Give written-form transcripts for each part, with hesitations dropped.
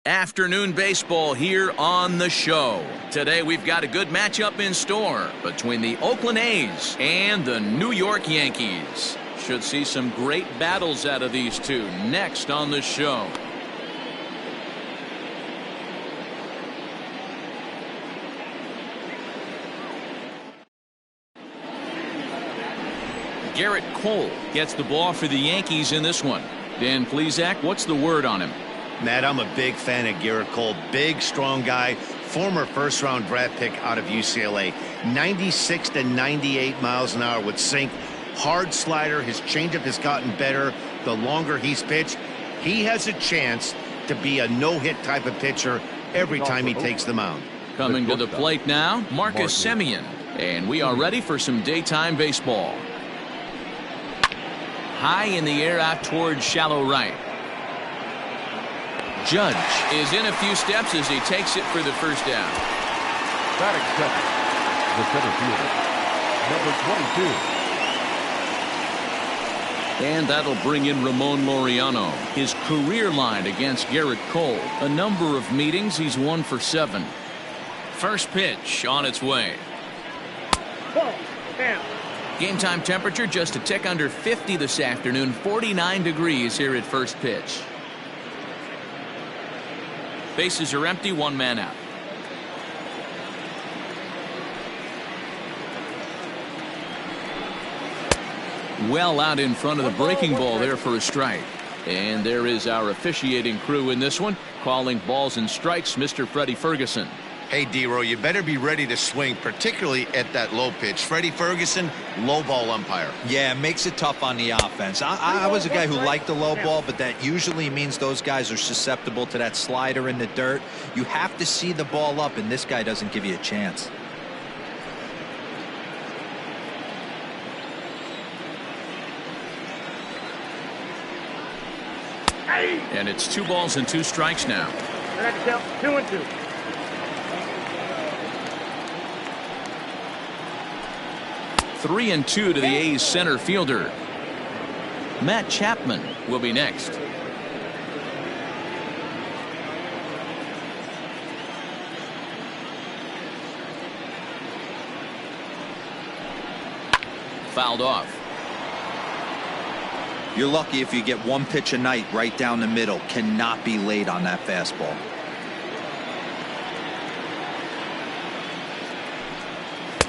Afternoon baseball here on the show. Today we've got a good matchup in store between the Oakland A's and the New York Yankees. Should see some great battles out of these two next on the show. Garrett Cole gets the ball for the Yankees in this one. Dan Plesac, what's the word on him? Matt, I'm a big fan of Garrett Cole. Big, strong guy. Former first-round draft pick out of UCLA. 96 to 98 miles an hour with sink. Hard slider. His changeup has gotten better the longer he's pitched. He has a chance to be a no-hit type of pitcher every time he takes the mound. Coming to the plate now, Marcus Semien. And we are ready for some daytime baseball. High in the air out towards shallow right. Judge is in a few steps as he takes it for the first down. Batting second, the center fielder, number 22. And that'll bring in Ramon Laureano. His career line against Garrett Cole. A number of meetings, he's 1 for 7. First pitch on its way. Game time temperature just a tick under 50 this afternoon. 49 degrees here at first pitch. Bases are empty, one man out. Well out in front of the breaking ball there for a strike. And there is our officiating crew in this one, calling balls and strikes, Mr. Freddie Ferguson. Hey, D-Row, you better be ready to swing, particularly at that low pitch. Freddie Ferguson, low ball umpire. Yeah, it makes it tough on the offense. I was a guy who liked the low ball, but that usually means those guys are susceptible to that slider in the dirt. You have to see the ball up, and this guy doesn't give you a chance. And it's 2 balls and 2 strikes now. 2-2. 3-2 to the A's center fielder. Matt Chapman will be next. Fouled off. You're lucky if you get one pitch a night right down the middle. Cannot be late on that fastball.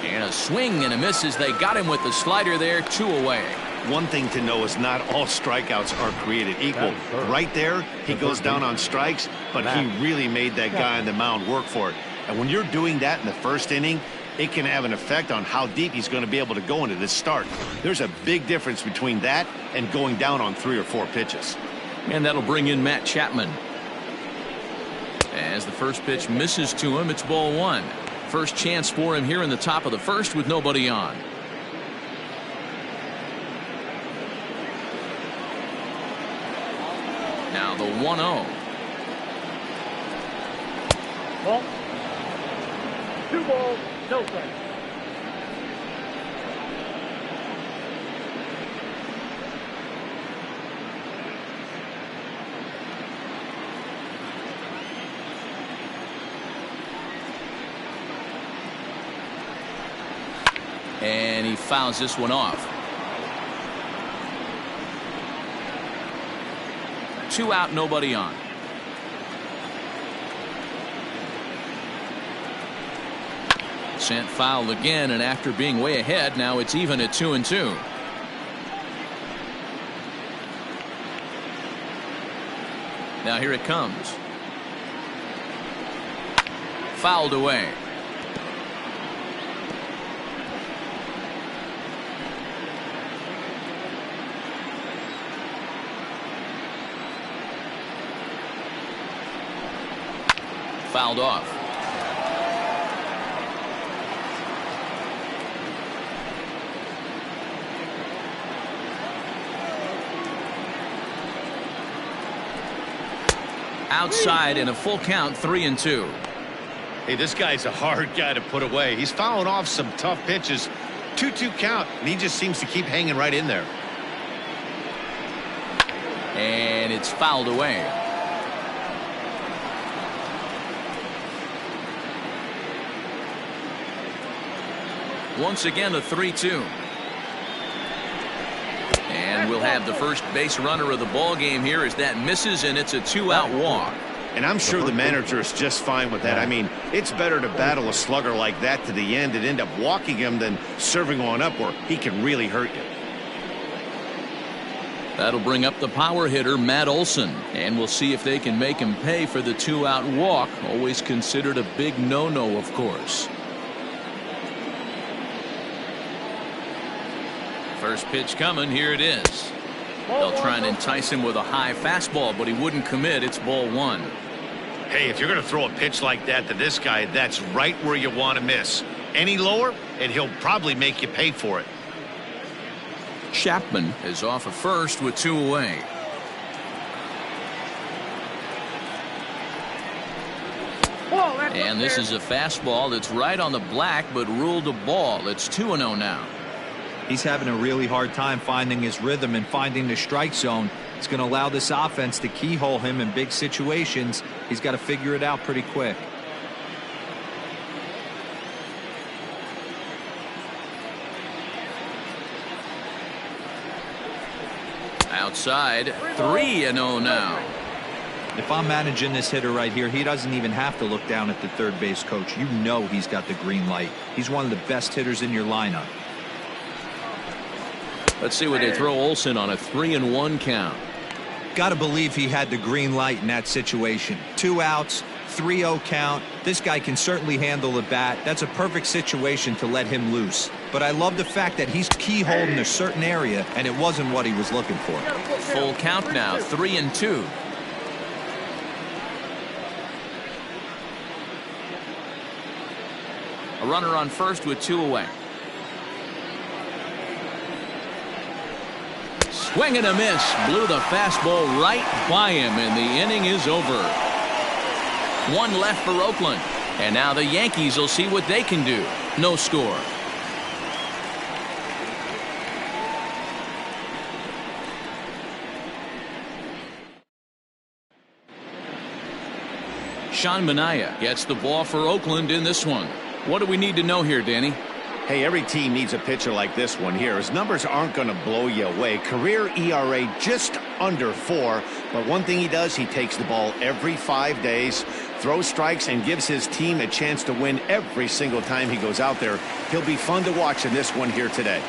And a swing and a miss as they got him with the slider there. 2 away. One thing to know is not all strikeouts are created equal. Right there, he goes down on strikes, but he really made that guy on the mound work for it. And when you're doing that in the first inning, it can have an effect on how deep he's going to be able to go into this start. There's a big difference between that and going down on 3 or 4 pitches. And that'll bring in Matt Chapman. As the first pitch misses to him, it's ball 1. First chance for him here in the top of the first with nobody on. Now the 1-0. Ball. 2 balls, no strikes. And he fouls this one off. 2 out, nobody on. Sent foul again, and after being way ahead, now it's even at 2-2. Now here it comes. Fouled away. Fouled off. Outside in a full count, 3-2. Hey, this guy's a hard guy to put away. He's fouling off some tough pitches. 2-2 count, and he just seems to keep hanging right in there. And it's fouled away. Once again, a 3-2. And we'll have the first base runner of the ball game here as that misses, and it's a 2-out walk. And I'm sure the manager is just fine with that. I mean, it's better to battle a slugger like that to the end and end up walking him than serving on up where he can really hurt you. That'll bring up the power hitter, Matt Olson. And we'll see if they can make him pay for the 2-out walk. Always considered a big no-no, of course. First pitch coming. Here it is. They'll try and entice him with a high fastball, but he wouldn't commit. It's ball 1. Hey, if you're going to throw a pitch like that to this guy, that's right where you want to miss. Any lower, and he'll probably make you pay for it. Chapman is off of first with 2 away. And this is a fastball that's right on the black, but ruled a ball. It's 2-0 now. He's having a really hard time finding his rhythm and finding the strike zone. It's going to allow this offense to keyhole him in big situations. He's got to figure it out pretty quick. Outside, 3-0 now. If I'm managing this hitter right here, he doesn't even have to look down at the third base coach. You know he's got the green light. He's one of the best hitters in your lineup. Let's see what they throw Olson on a 3-1 count. Got to believe he had the green light in that situation. 2 outs, 3-0 count. This guy can certainly handle the bat. That's a perfect situation to let him loose. But I love the fact that he's keyholed in a certain area, and it wasn't what he was looking for. Full count now, 3-2. A runner on first with 2 away. Swing and a miss. Blew the fastball right by him, and the inning is over. 1 left for Oakland. And now the Yankees will see what they can do. No score. Sean Manaea gets the ball for Oakland in this one. What do we need to know here, Danny? Hey, every team needs a pitcher like this one here. His numbers aren't going to blow you away. Career ERA just under 4. But one thing he does, he takes the ball every 5 days, throws strikes, and gives his team a chance to win every single time he goes out there. He'll be fun to watch in this one here today.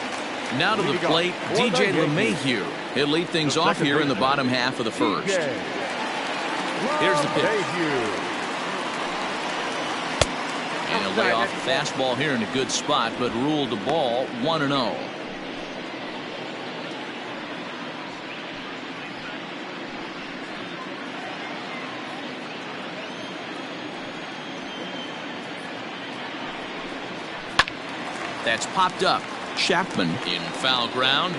Now to the plate, DJ LeMahieu. He'll lead things off here in the bottom half of the first. Here's the pitch. And a layoff fastball here in a good spot, but ruled the ball 1-0. That's popped up. Chapman in foul ground,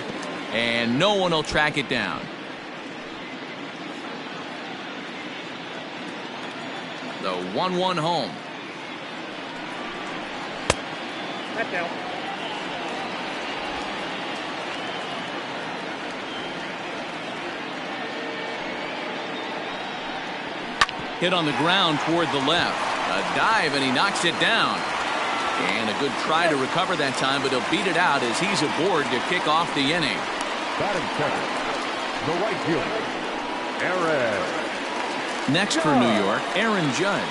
and no one will track it down. The 1-1 home. That's out. Hit on the ground toward the left. A dive, and he knocks it down. And a good try to recover that time, but he'll beat it out as he's aboard to kick off the inning. Batting second, the right fielder, Aaron. Next for New York, Aaron Judge.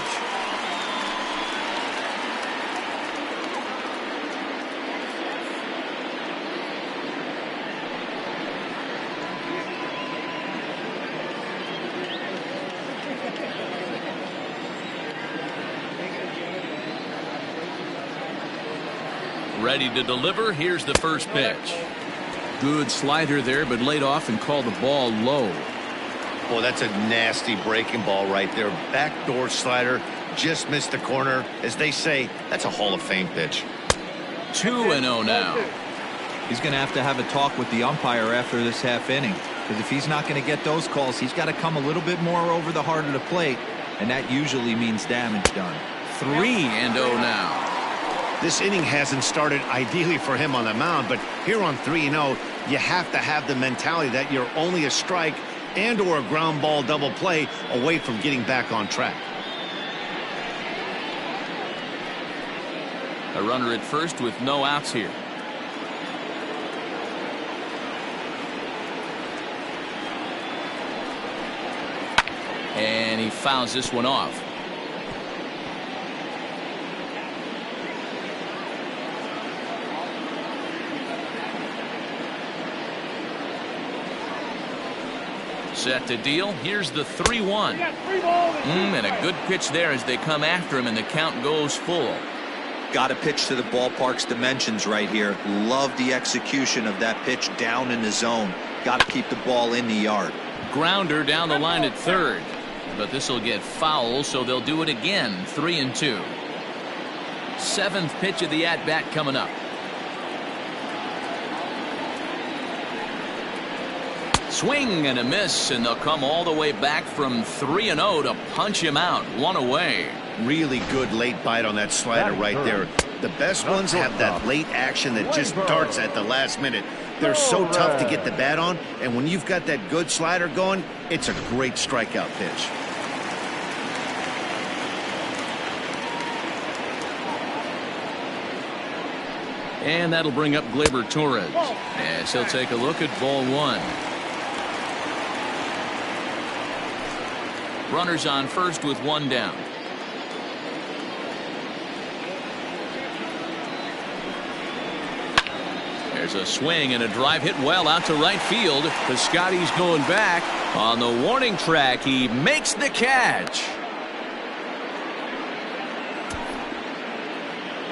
Ready to deliver. Here's the first pitch. Good slider there, but laid off and called the ball low. Oh, that's a nasty breaking ball right there. Backdoor slider, just missed the corner. As they say, that's a Hall of Fame pitch. 2-0 now. He's going to have a talk with the umpire after this half inning, because if he's not going to get those calls, he's got to come a little bit more over the heart of the plate, and that usually means damage done. 3-0 now. This inning hasn't started ideally for him on the mound, but here on 3-0, you have to have the mentality that you're only a strike and or a ground ball double play away from getting back on track. A runner at first with no outs here. And he fouls this one off. Set to deal. Here's the 3-1. And a good pitch there as they come after him, and the count goes full. Got to pitch to the ballpark's dimensions right here. Love the execution of that pitch down in the zone. Got to keep the ball in the yard. Grounder down the line at third. But this will get foul, so they'll do it again. 3-2. Seventh pitch of the at-bat coming up. Swing and a miss, and they'll come all the way back from 3-0 to punch him out. One away. Really good late bite on that slider right there. The best ones have that late action that just darts at the last minute. They're so tough to get the bat on, and when you've got that good slider going, it's a great strikeout pitch. And that'll bring up Gleyber Torres as he'll take a look at ball one. Runners on first with one down. There's a swing and a drive hit well out to right field. Piscotty's going back on the warning track. He makes the catch.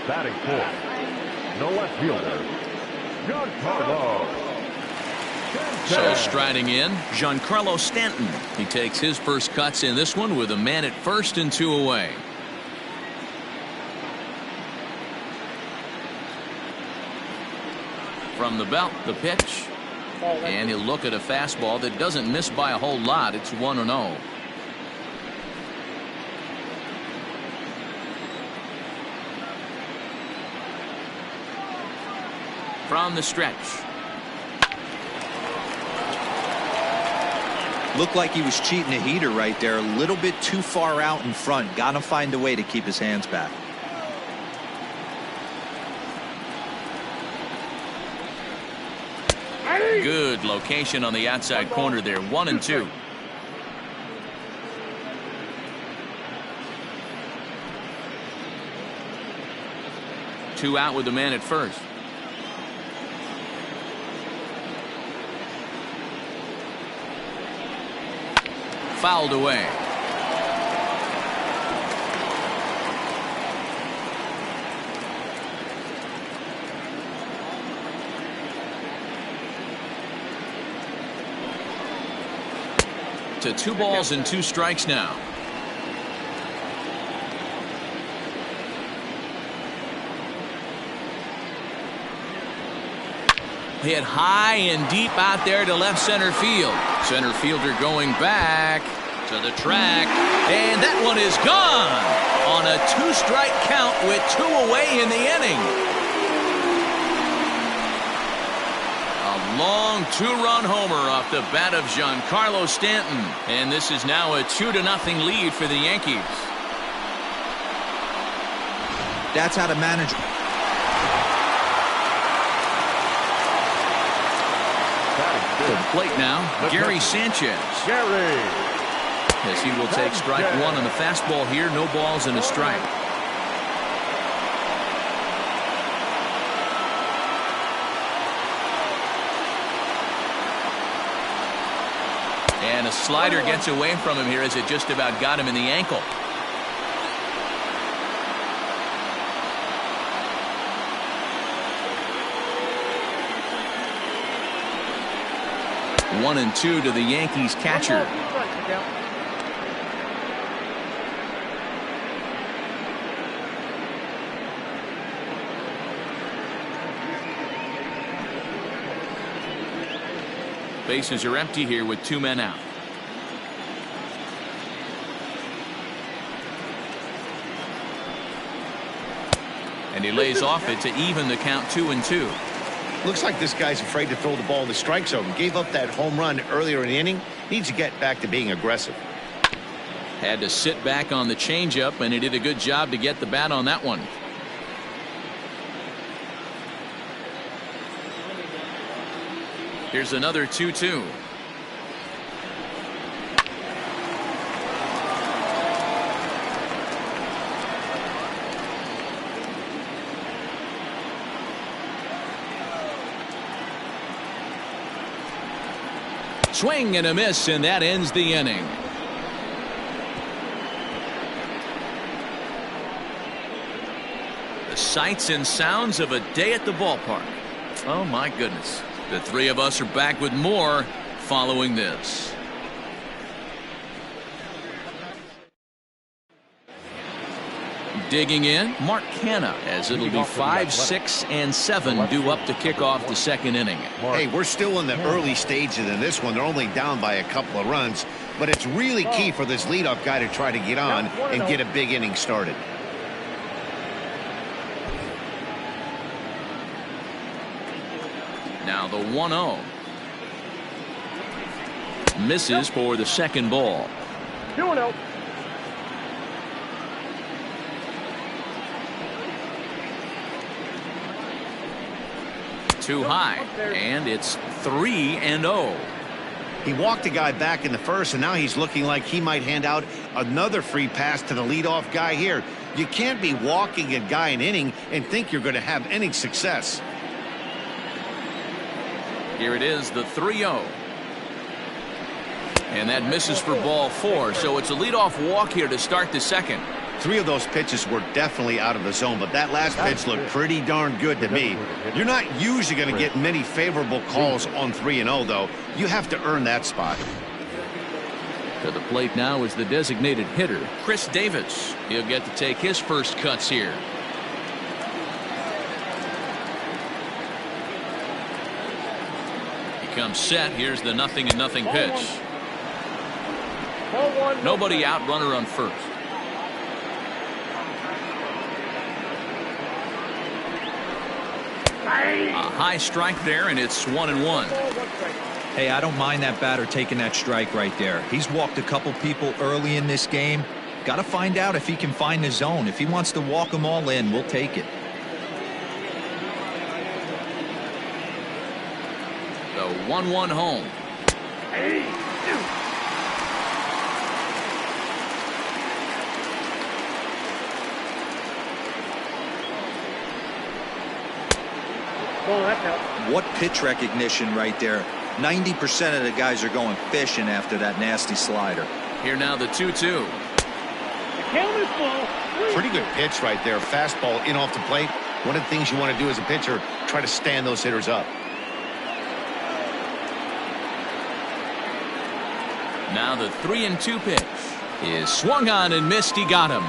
Batting fourth, no left fielder, Giancarlo. So striding in, Giancarlo Stanton. He takes his first cuts in this one with a man at first and two away. From the belt, the pitch. And he'll look at a fastball that doesn't miss by a whole lot. It's 1-0. From the stretch. Looked like he was cheating a heater right there. A little bit too far out in front. Got to find a way to keep his hands back. Good location on the outside corner there. 1-2. Two out with the man at first. Fouled away. To 2 balls and 2 strikes now. Hit high and deep out there to left center field. Center fielder going back to the track, and that one is gone on a 2-strike count with 2 away in the inning. A long 2-run homer off the bat of Giancarlo Stanton, and this is now a 2-0 lead for the Yankees. That's how to manage. To the plate now, Gary Sanchez. As he will take strike 1 on the fastball here. No balls and a strike. And a slider gets away from him here as it just about got him in the ankle. One and 2 to the Yankees catcher. Bases are empty here with 2 men out. And he lays off it to even the count 2-2. Looks like this guy's afraid to throw the ball in the strike zone. Gave up that home run earlier in the inning. Needs to get back to being aggressive. Had to sit back on the changeup, and he did a good job to get the bat on that one. Here's another 2-2. Swing and a miss, and that ends the inning. The sights and sounds of a day at the ballpark. Oh my goodness. The three of us are back with more following this. Digging in, Mark Canha, as it'll be 5, 6, and 7 due up to kick off the second inning. Hey, we're still in the early stages in this one. They're only down by a couple of runs, but it's really key for this leadoff guy to try to get on and get a big inning started. Now the 1-0. Misses for the second ball. 2-0. Too high, and it's 3-0. He walked a guy back in the first, and now he's looking like he might hand out another free pass to the leadoff guy here. You can't be walking a guy an inning and think you're going to have any success. Here it is, the 3-0. And that misses for ball 4, so it's a leadoff walk here to start the second. 3 of those pitches were definitely out of the zone, but that last pitch looked pretty darn good to me. You're not usually going to get many favorable calls on 3-0, though. You have to earn that spot. To the plate now is the designated hitter, Chris Davis. He'll get to take his first cuts here. He comes set. Here's the 0-0 pitch. Nobody out, runner on first. A high strike there, and it's 1-1. Hey, I don't mind that batter taking that strike right there. He's walked a couple people early in this game. Got to find out if he can find the zone. If he wants to walk them all in, we'll take it. The 1-1 home. What pitch recognition right there. 90% of the guys are going fishing after that nasty slider. Here now the 2-2. Pretty good pitch right there. Fastball in off the plate. One of the things you want to do as a pitcher, try to stand those hitters up. Now the 3-2 pitch is swung on and missed. He got him.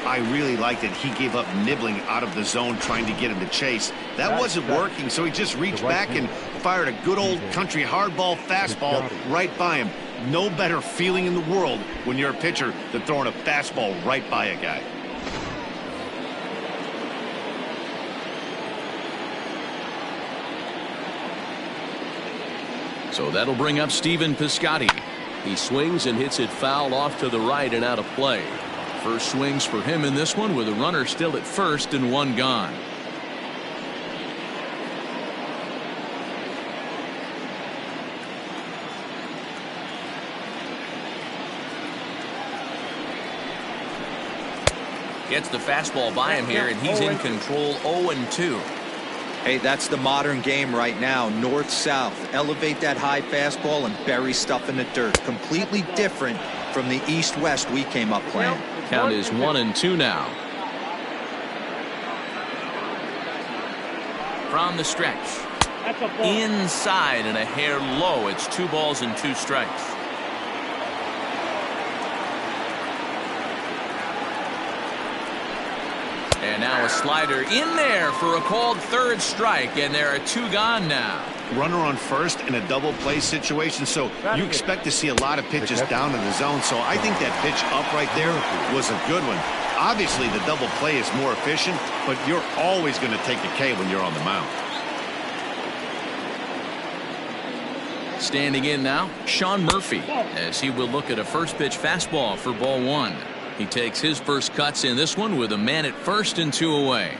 I really liked it. He gave up nibbling out of the zone trying to get him to chase. That wasn't working, so he just reached back and fired a good old country hardball fastball right by him. No better feeling in the world when you're a pitcher than throwing a fastball right by a guy. So that'll bring up Stephen Piscotty. He swings and hits it foul off to the right and out of play. First swings for him in this one with a runner still at first and one gone. Gets the fastball by him here, and he's in control. 0-2. Hey, that's the modern game right now. North-south. Elevate that high fastball and bury stuff in the dirt. Completely different from the east-west we came up playing. Count is 1-2 now. From the stretch. Inside and a hair low. It's 2 balls and 2 strikes. And now a slider in there for a called third strike, and there are 2 gone now. Runner on first in a double play situation, so you expect to see a lot of pitches down in the zone. So I think that pitch up right there was a good one. Obviously the double play is more efficient, but you're always going to take a K when you're on the mound. Standing in now, Sean Murphy, as he will look at a first pitch fastball for ball 1. He takes his first cuts in this one with a man at first and 2 away.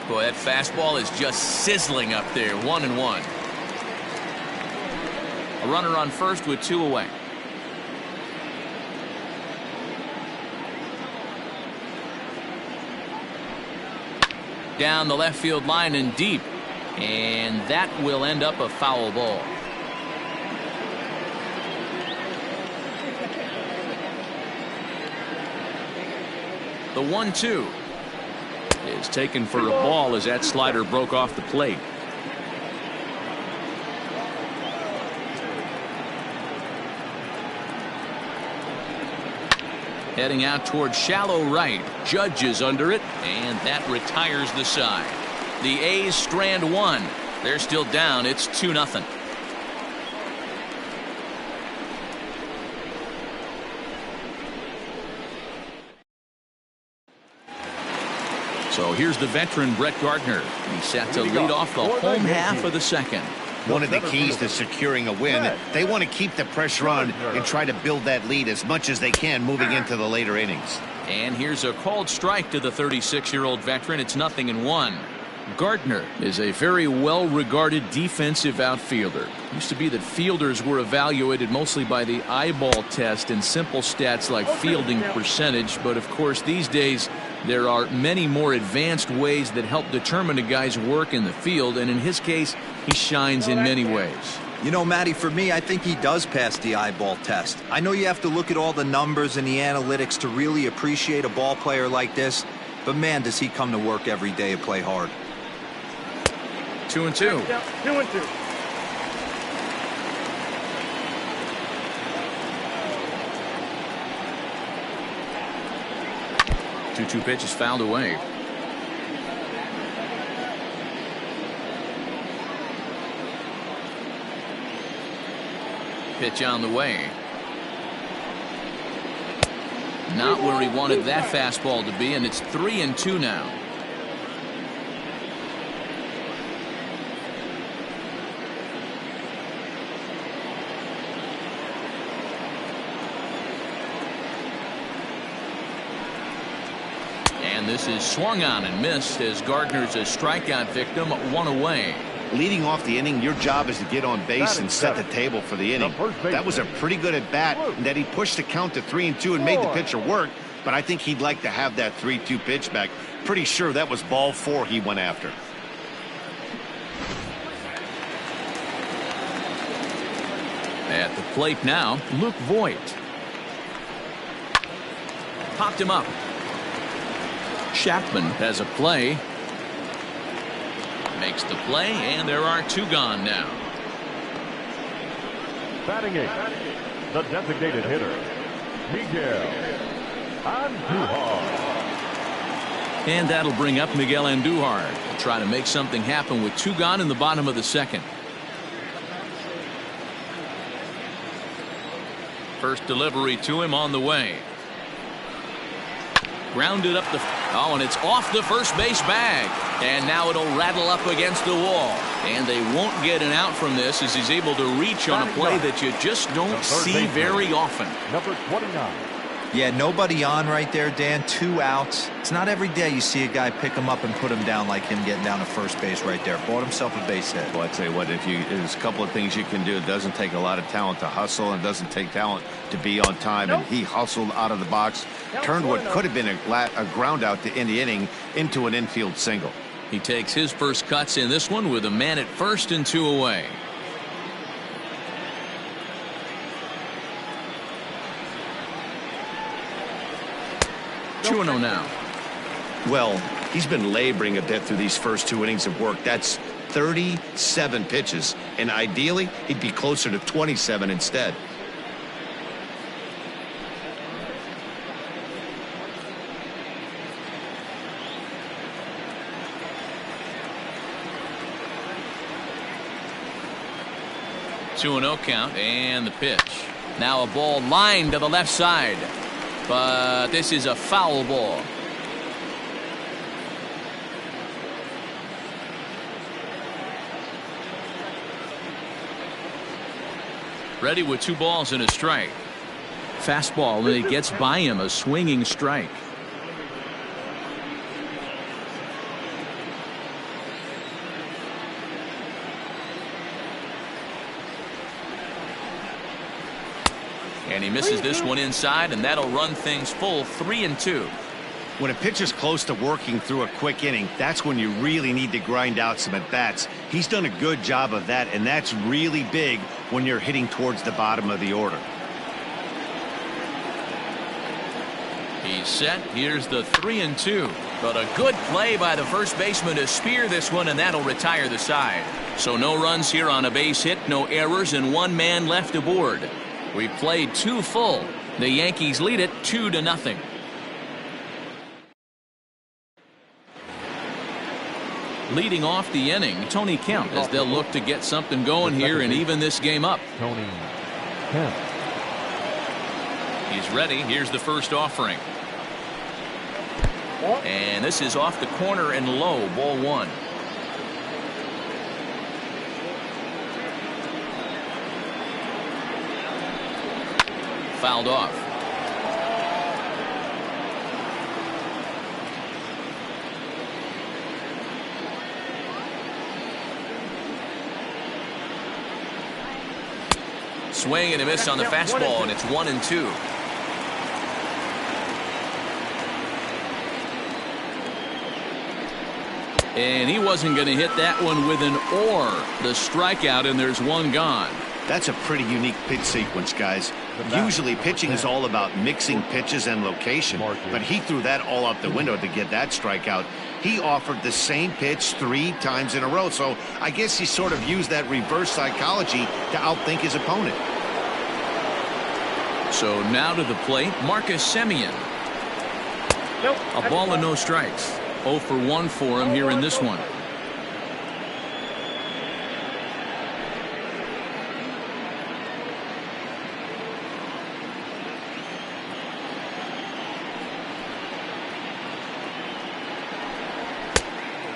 Boy, that fastball is just sizzling up there. 1-1. A runner on first with 2 away. Down the left field line and deep. And that will end up a foul ball. The 1-2 is taken for a ball as that slider broke off the plate. Heading out towards shallow right. Judge is under it, and that retires the side. The A's strand 1. They're still down. It's 2-0. So here's the veteran Brett Gardner. He's set to lead off the home half of the second. One of the keys to securing a win, they want to keep the pressure on and try to build that lead as much as they can moving into the later innings. And here's a called strike to the 36-year-old veteran. It's 0-1. Gardner is a very well-regarded defensive outfielder. Used to be that fielders were evaluated mostly by the eyeball test and simple stats like fielding percentage, but of course these days there are many more advanced ways that help determine a guy's work in the field, and in his case he shines in many ways. You know, Matty, for me, I think he does pass the eyeball test. I know you have to look at all the numbers and the analytics to really appreciate a ball player like this, but man, does he come to work every day and play hard. 2-2. 2-2. 2-2 pitch is fouled away. Pitch on the way. Not where he wanted that fastball to be, and it's 3-2 now. And this is swung on and missed as Gardner's a strikeout victim, 1 away. Leading off the inning, your job is to get on base and set the table for the inning. That was a pretty good at bat, and that he pushed the count to 3-2 and made the pitcher work, but I think he'd like to have that 3-2 pitch back. Pretty sure that was ball 4 he went after. At the plate now, Luke Voigt. Popped him up. Chapman has a play. Makes the play, and there are 2 gone now. Batting 8, the designated hitter, Miguel Andujar. And that'll bring up Miguel Andujar to try to make something happen with 2 gone in the bottom of the second. First delivery to him on the way. Grounded up the... Oh, and it's off the first base bag. And now it'll rattle up against the wall. And they won't get an out from this as he's able to reach on a play that you just don't see very often. Number 29. Yeah, nobody on right there, Dan. 2 outs. It's not every day you see a guy pick him up and put him down like him getting down to first base right there. Bought himself a base hit. Well, I tell you what, there's a couple of things you can do. It doesn't take a lot of talent to hustle, and it doesn't take talent to be on time. And he hustled out of the box, turned what could have been a ground out to end the inning into an infield single. He takes his first cuts in this one with a man at first and 2 away. Two-0 now. Well, he's been laboring a bit through these first 2 innings of work. That's 37 pitches, and ideally he'd be closer to 27 instead. Two and 0 count, and the pitch. Now a ball lined to the left side, but this is a foul ball. Ready with 2 balls and a strike. Fastball, and it gets by him, a swinging strike. And he misses this one inside, and that'll run things full 3-2. When a pitcher's close to working through a quick inning, that's when you really need to grind out some at-bats. He's done a good job of that, and that's really big when you're hitting towards the bottom of the order. He's set. Here's the 3-2. But a good play by the first baseman to spear this one, and that'll retire the side. So no runs here on a base hit, no errors, and one man left aboard. We've played 2 full. The Yankees lead it 2-0. Leading off the inning, Tony Kemp, as they'll look to get something going here and even this game up. Tony Kemp. He's ready. Here's the first offering. And this is off the corner and low, ball 1. Fouled off. Swing and a miss on the fastball, and it's 1-2. And he wasn't going to hit that one with an or. The strikeout, and there's one gone. That's a pretty unique pitch sequence, guys. Usually pitching is all about mixing pitches and location, but he threw that all out the window to get that strikeout. He offered the same pitch 3 times in a row, so I guess he sort of used that reverse psychology to outthink his opponent. So now to the plate, Marcus Semien. A ball and no strikes. 0 for 1 for him here in this one.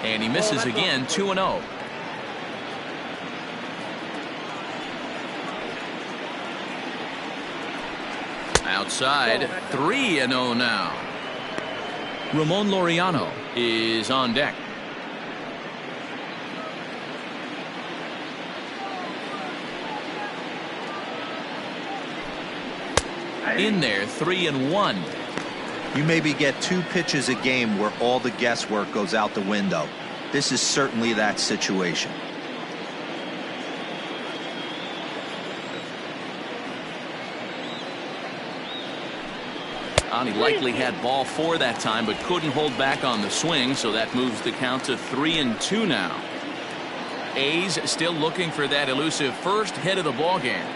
And he misses again, 2-0. Outside, 3-0 now. Ramon Laureano is on deck. In there, 3-1. You maybe get 2 pitches a game where all the guesswork goes out the window. This is certainly that situation. He likely had ball 4 that time, but couldn't hold back on the swing, so that moves the count to 3-2 now. A's still looking for that elusive first hit of the ball game.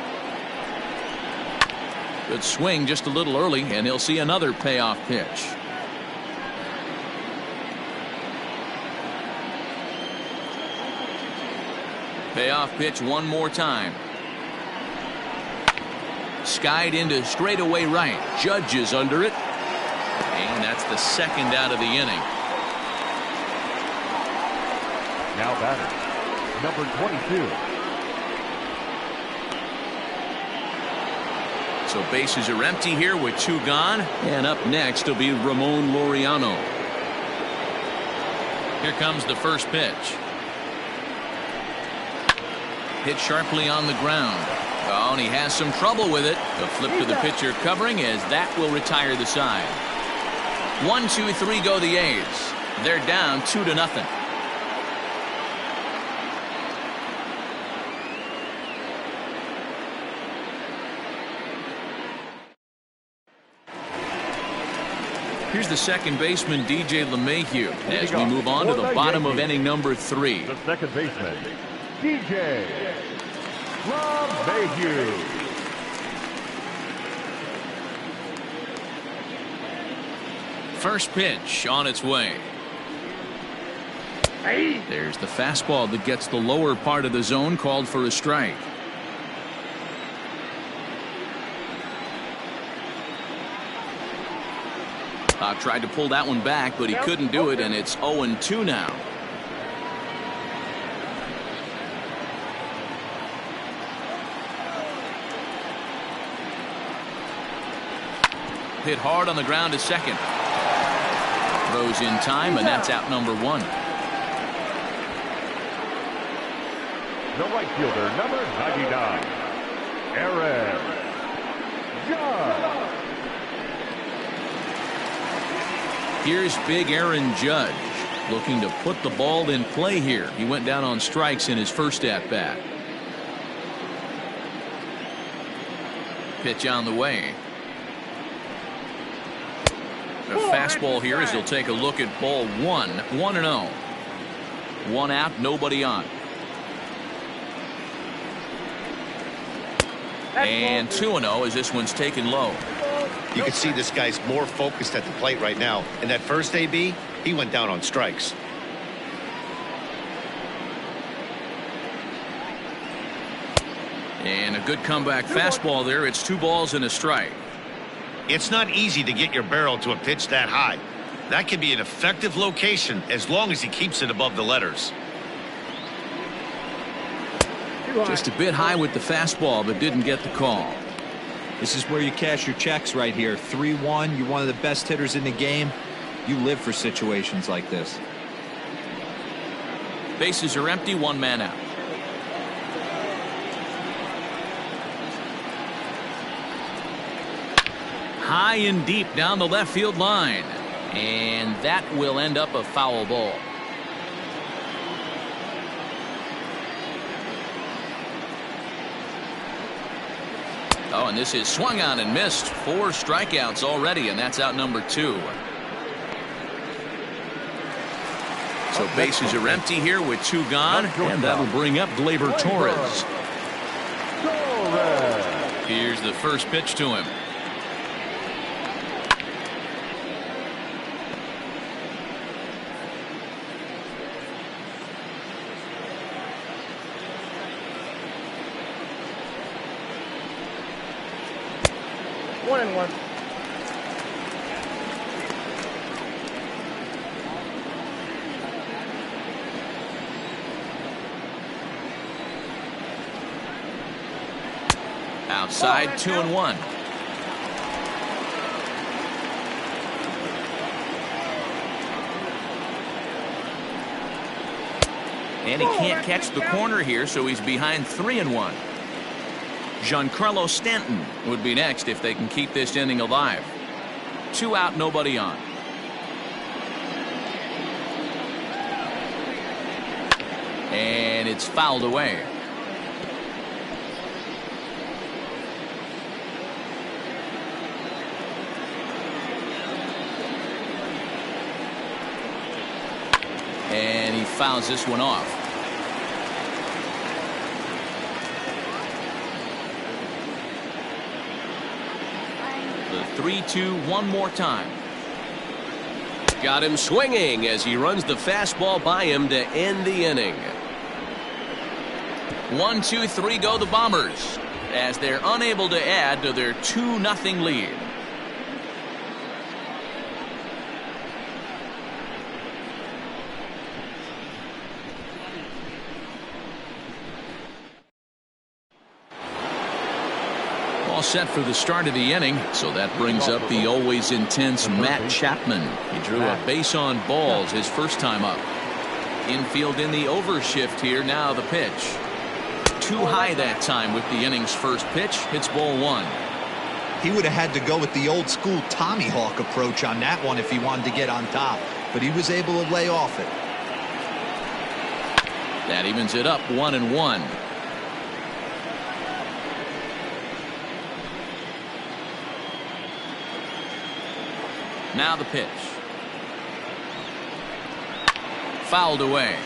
Good swing just a little early, and he'll see another payoff pitch. Payoff pitch one more time. Skied into straightaway right. Judge is under it. And that's the second out of the inning. Now batter, number 22. So bases are empty here with 2 gone. And up next will be Ramon Laureano. Here comes the first pitch. Hit sharply on the ground. Oh, and he has some trouble with it. A flip to the pitcher covering as that will retire the side. 1, 2, 3 go the A's. They're down 2-0. Here's the second baseman, DJ LeMahieu, as we move on to the bottom of inning number 3. The second baseman, DJ LeMahieu. First pitch on its way. There's the fastball that gets the lower part of the zone, called for a strike. Tried to pull that one back, but he couldn't do it, and it's 0-2 now. Hit hard on the ground to second. Throws in time, and that's out number 1. The right fielder, number 99, Aaron Here's big Aaron Judge looking to put the ball in play here. He went down on strikes in his first at bat. Pitch on the way. A fastball here as he'll take a look at ball one. 1-0. One out, nobody on. And 2-0 as this one's taken low. You can see this guy's more focused at the plate right now. In that first AB, he went down on strikes. And a good comeback fastball there. It's 2 balls and a strike. It's not easy to get your barrel to a pitch that high. That can be an effective location as long as he keeps it above the letters. Just a bit high with the fastball, but didn't get the call. This is where you cash your checks right here. 3-1. You're one of the best hitters in the game. You live for situations like this. Bases are empty, 1 man out. High and deep down the left field line. And that will end up a foul ball. Oh, and this is swung on and missed. 4 strikeouts already, and that's out number 2. So bases are empty here with 2 gone, and that'll bring up Gleyber Torres. Here's the first pitch to him. One and one. Outside, 2-1. And he can't catch the corner here, so he's behind 3-1. Giancarlo Stanton would be next if they can keep this inning alive. 2 out, nobody on. And it's fouled away. And he fouls this one off. The 3-2 one more time. Got him swinging as he runs the fastball by him to end the inning. 1, 2, 3 go the Bombers as they're unable to add to their 2-0 lead. All set for the start of the inning, so that brings up the always intense Matt Chapman. He drew a base on balls his first time up. Infield in the overshift here. Now the pitch. Too high that time with the inning's first pitch. Hits ball 1. He would have had to go with the old school Tommy Hawk approach on that one if he wanted to get on top, but he was able to lay off it. That evens it up 1-1. Now the pitch. Fouled away.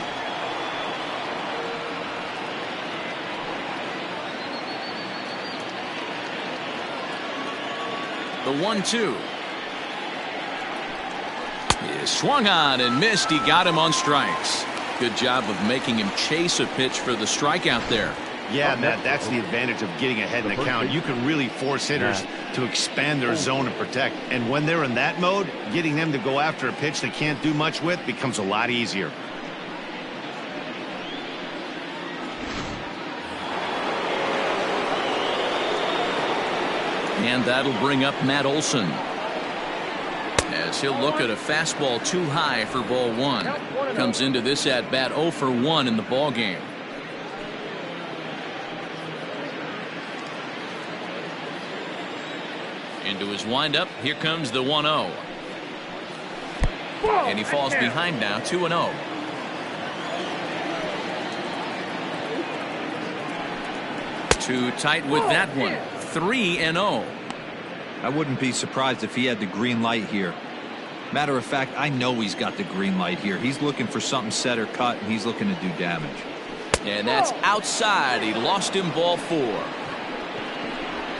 The 1-2. He swung on and missed. He got him on strikes. Good job of making him chase a pitch for the strikeout there. Yeah, Matt, that's the advantage of getting ahead in the count. You can really force hitters to expand their zone and protect. And when they're in that mode, getting them to go after a pitch they can't do much with becomes a lot easier. And that'll bring up Matt Olson as he'll look at a fastball too high for ball 1. Comes into this at bat 0 for 1 in the ball game. Into his windup. Here comes the 1-0. And he falls behind now, 2-0. Too tight with that one, 3-0. I wouldn't be surprised if he had the green light here. Matter of fact, I know he's got the green light here. He's looking for something set or cut, and he's looking to do damage. And that's outside. He lost him, ball 4.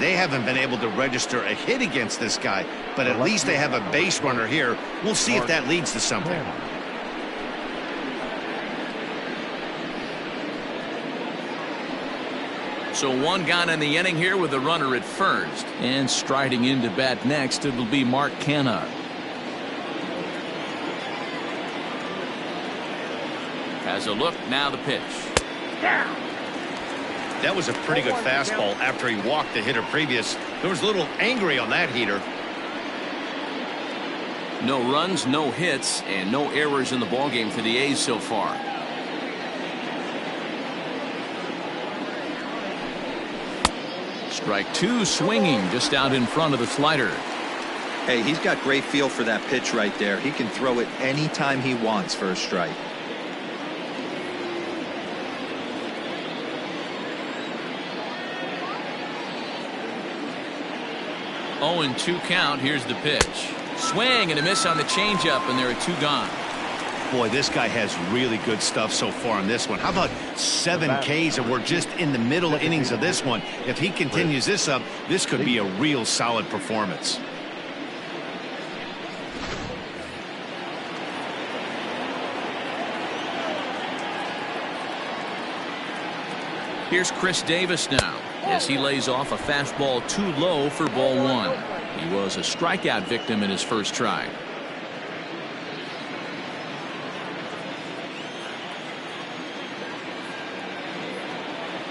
They haven't been able to register a hit against this guy, but at least they have a base runner here. We'll see if that leads to something. So one gone in the inning here with a runner at first. And striding into bat next, it'll be Mark Canha. Has a look, now the pitch. That was a pretty good fastball after he walked the hitter previous. There was a little angry on that heater. No runs, no hits, and no errors in the ballgame for the A's so far. Strike 2, swinging just out in front of the slider. Hey, he's got great feel for that pitch right there. He can throw it anytime he wants for a strike. Oh, and 2 count. Here's the pitch. Swing and a miss on the changeup, and there are 2 gone. Boy, this guy has really good stuff so far in this one. How about 7 Ks, and we're just in the middle innings of this one. If he continues this up, this could be a real solid performance. Here's Chris Davis now, as he lays off a fastball too low for ball 1. He was a strikeout victim in his first try.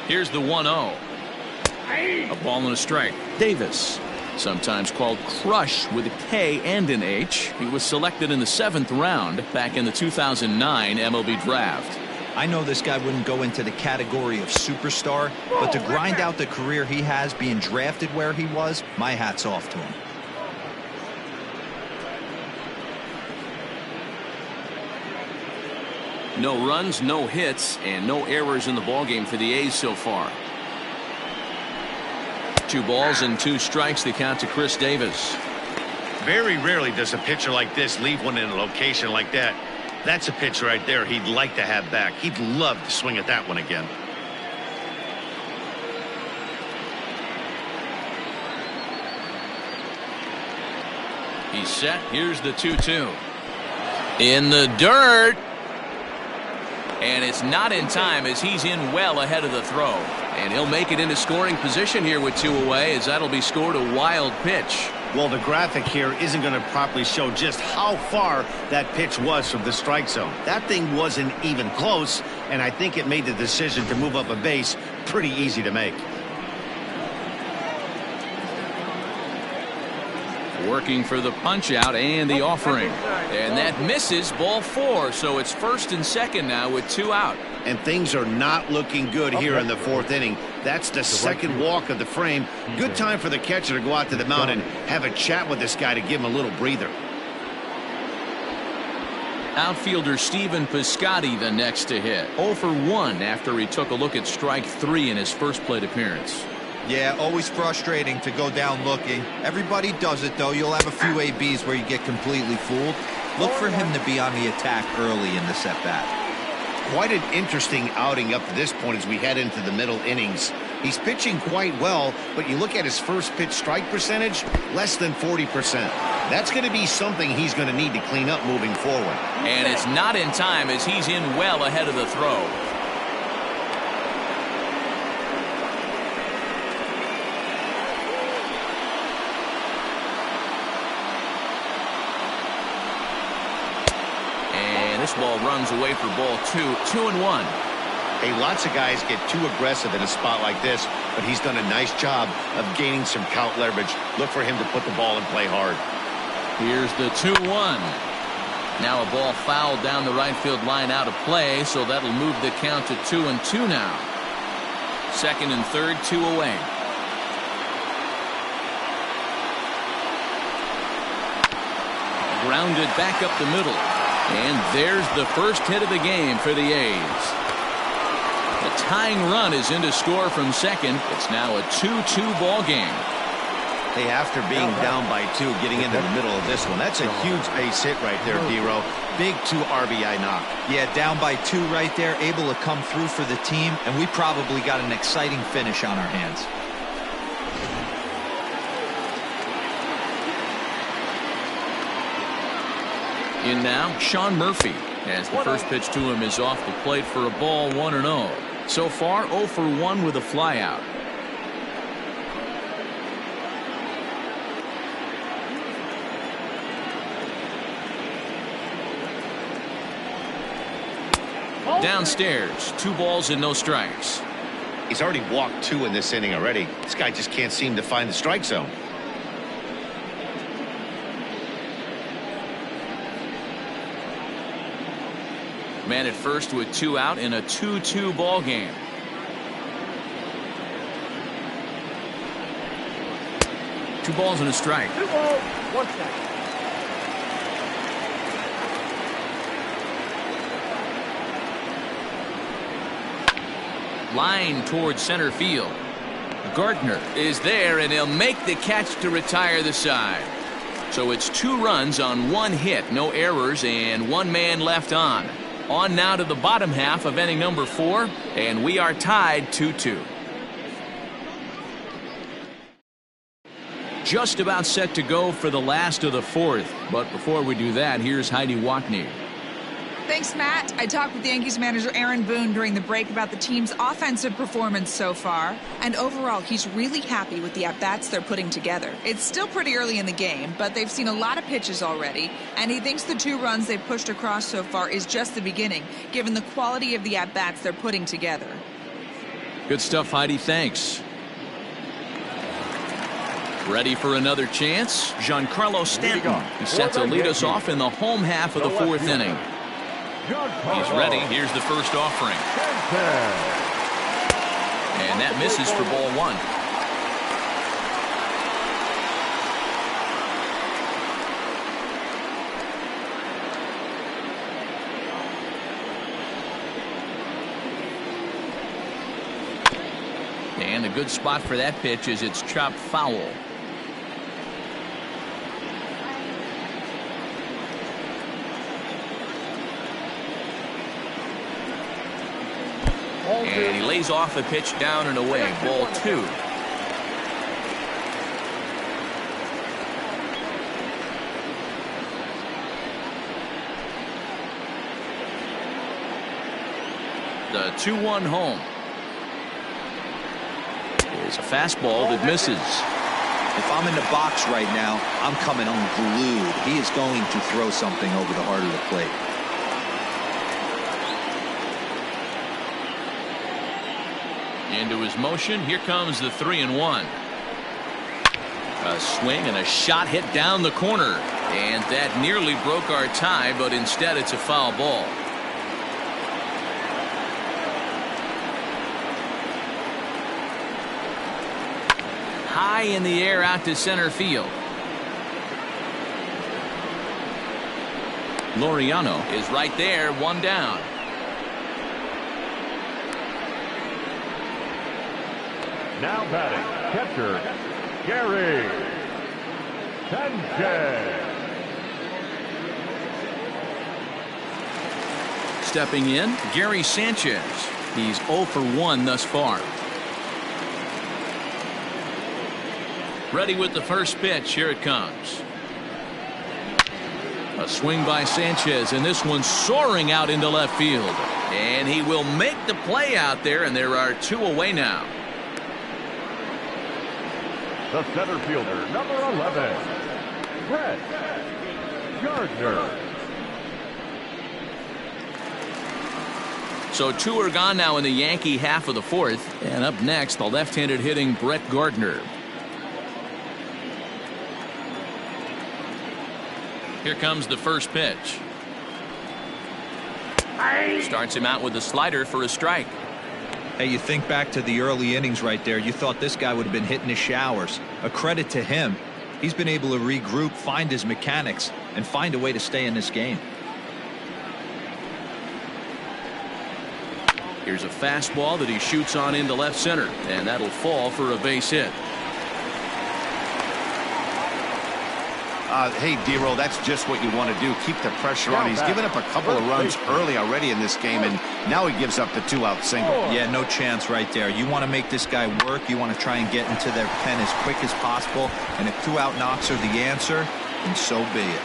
Here's the 1-0. A ball and a strike. Davis, sometimes called Crush with a K and an H. He was selected in the 7th round back in the 2009 MLB draft. I know this guy wouldn't go into the category of superstar, but to grind out the career he has being drafted where he was, my hat's off to him. No runs, no hits, and no errors in the ballgame for the A's so far. 2 balls and 2 strikes, the count to Chris Davis. Very rarely does a pitcher like this leave one in a location like that. That's a pitch right there he'd like to have back. He'd love to swing at that one again. He's set. Here's the 2-2. In the dirt. And it's not in time, as he's in well ahead of the throw. And he'll make it into scoring position here with 2 away, as that'll be scored a wild pitch. Well, the graphic here isn't going to properly show just how far that pitch was from the strike zone. That thing wasn't even close, and I think it made the decision to move up a base pretty easy to make. Working for the punch out and the offering. And that misses, ball 4. So it's 1st and 2nd now with 2 out. And things are not looking good here in the 4th inning. That's the 2nd walk of the frame. Good time for the catcher to go out to the mound and have a chat with this guy to give him a little breather. Outfielder Stephen Piscotty the next to hit. 0 for 1 after he took a look at strike 3 in his first plate appearance. Yeah, always frustrating to go down looking. Everybody does it, though. You'll have a few ABs where you get completely fooled. Look for him to be on the attack early in the at-bat. Quite an interesting outing up to this point as we head into the middle innings. He's pitching quite well, but you look at his first pitch strike percentage, less than 40%. That's going to be something he's going to need to clean up moving forward. And it's not in time, as he's in well ahead of the throw. This ball runs away for ball 2, 2-1. Hey, lots of guys get too aggressive in a spot like this, but he's done a nice job of gaining some count leverage. Look for him to put the ball in play hard. Here's the 2-1. Now a ball fouled down the right field line out of play, so that'll move the count to 2-2 now. 2nd and 3rd, 2 away. Grounded back up the middle. And there's the first hit of the game for the A's. The tying run is in to score from second. It's now a 2-2 ball game. Hey, after being down by 2, getting into the middle of this one, that's a huge base hit right there, D-Row. Big 2 RBI knock. Yeah, down by 2 right there, able to come through for the team, and we probably got an exciting finish on our hands. In now, Sean Murphy, as the first pitch to him is off the plate for a ball, 1-0. So far, 0 for 1 with a flyout. Downstairs, 2 balls and no strikes. He's already walked 2 in this inning already. This guy just can't seem to find the strike zone. Man at first with 2 out in a 2-2 ball game. Two balls and a strike. 2 balls, 1 strike. Line towards center field. Gardner is there, and he'll make the catch to retire the side. So it's 2 runs on 1 hit, no errors, and 1 man left on. On now to the bottom half of inning number 4, and we are tied 2-2. Just about set to go for the last of the 4th, but before we do that, here's Heidi Watney. Thanks, Matt. I talked with Yankees manager Aaron Boone during the break about the team's offensive performance so far, and overall, he's really happy with the at-bats they're putting together. It's still pretty early in the game, but they've seen a lot of pitches already, and he thinks the 2 runs they've pushed across so far is just the beginning, given the quality of the at-bats they're putting together. Good stuff, Heidi. Thanks. Ready for another chance? Giancarlo Stanton. He's set to lead us off in the home half of the 4th inning. He's ready. Here's the first offering. And that misses for ball 1. And a good spot for that pitch is it's chopped foul. And he lays off a pitch down and away. Ball 2. The 2-1 home. It's a fastball that misses. If I'm in the box right now, I'm coming unglued. He is going to throw something over the heart of the plate. Into his motion. Here comes the 3-1. A swing and a shot hit down the corner. And that nearly broke our tie, but instead it's a foul ball. High in the air out to center field. Laureano is right there, 1 down. Now batting, catcher, Gary Sanchez. Stepping in, Gary Sanchez. He's 0 for 1 thus far. Ready with the first pitch. Here it comes. A swing by Sanchez, and this one soaring out into left field. And he will make the play out there, and there are 2 away now. The center fielder, number 11, Brett Gardner. So 2 are gone now in the Yankee half of the 4th. And up next, the left-handed hitting Brett Gardner. Here comes the first pitch. Starts him out with a slider for a strike. Hey, you think back to the early innings right there. You thought this guy would have been hitting his showers. A credit to him. He's been able to regroup, find his mechanics, and find a way to stay in this game. Here's a fastball that he shoots on into left center, and that'll fall for a base hit. Hey, D-Roll, that's just what you want to do. Keep the pressure on. He's given up a couple of runs early already in this game, and now he gives up the 2-out single. Yeah, no chance right there. You want to make this guy work. You want to try and get into their pen as quick as possible, and if 2-out knocks are the answer, then so be it.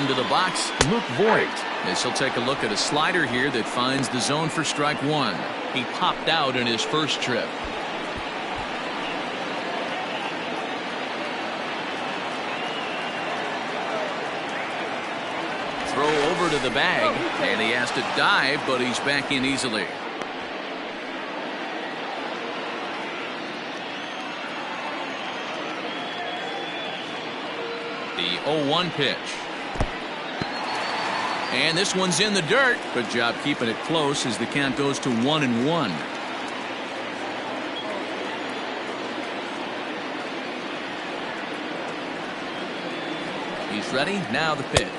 Into the box, Luke Voigt. As he'll take a look at a slider here that finds the zone for strike one. He popped out in his first trip. Throw over to the bag, and he has to dive, but he's back in easily. The 0-1 pitch. And this one's in the dirt. Good job keeping it close as the count goes to 1-1. He's ready. Now the pitch.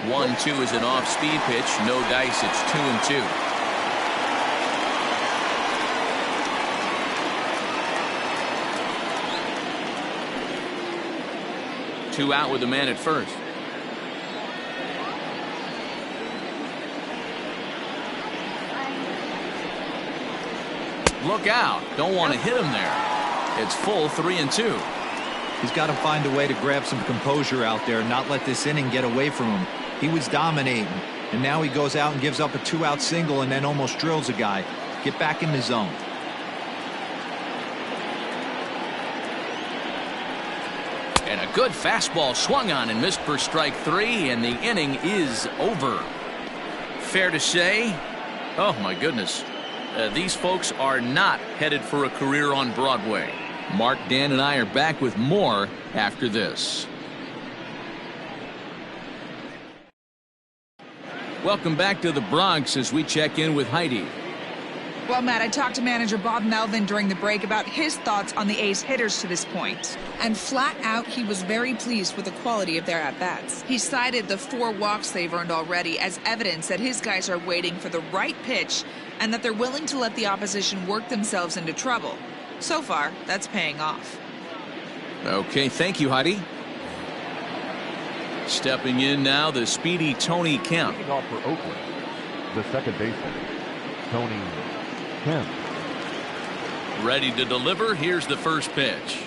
One-two is an off-speed pitch. No dice. It's 2-2. Two out with the man at first. Look out. Don't want to hit him there. It's full 3-2. He's got to find a way to grab some composure out there, not let this inning get away from him. He was dominating, and now he goes out and gives up a 2-out single and then almost drills a guy. Get back in the zone. And a good fastball swung on and missed for strike three, and the inning is over. Fair to say, oh my goodness, these folks are not headed for a career on Broadway. Mark, Dan, and I are back with more after this. Welcome back to the Bronx as we check in with Heidi. Well, Matt, I talked to manager Bob Melvin during the break about his thoughts on the A's hitters to this point. And flat out, he was very pleased with the quality of their at-bats. He cited the 4 walks they've earned already as evidence that his guys are waiting for the right pitch and that they're willing to let the opposition work themselves into trouble. So far, that's paying off. Okay, thank you, Heidi. Stepping in now, the speedy Tony Kemp. Leading off for Oakland, the second baseman, Tony Kemp. Ready to deliver. Here's the first pitch.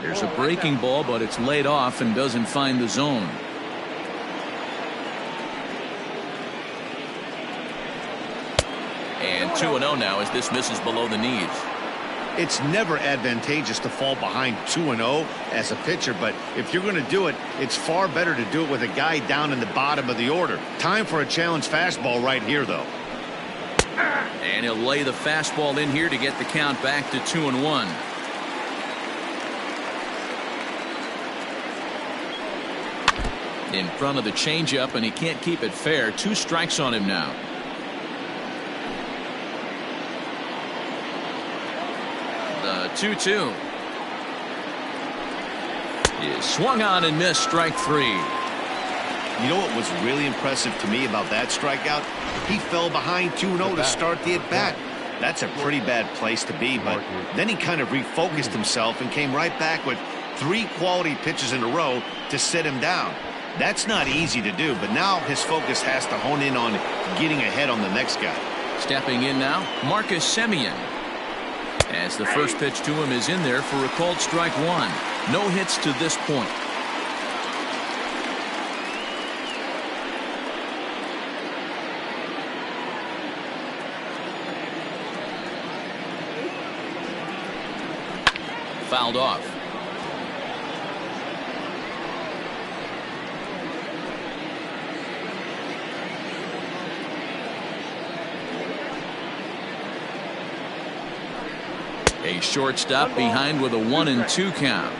There's a breaking ball, but it's laid off and doesn't find the zone. And 2-0 now as this misses below the knees. It's never advantageous to fall behind 2-0 as a pitcher, but if you're going to do it, it's far better to do it with a guy down in the bottom of the order. Time for a challenge fastball right here, though. And he'll lay the fastball in here to get the count back to 2-1. In front of the changeup, and he can't keep it fair. 2 strikes on him now. The 2-2 is swung on and missed. Strike 3. You know what was really impressive to me about that strikeout? He fell behind 2-0 to start the at-bat. That's a pretty bad place to be, but then he kind of refocused himself and came right back with 3 quality pitches in a row to sit him down. That's not easy to do, but now his focus has to hone in on getting ahead on the next guy. Stepping in now, Marcus Semien. As the first pitch to him is in there for a called strike 1. No hits to this point. Fouled off. A shortstop behind with a 1-2 count.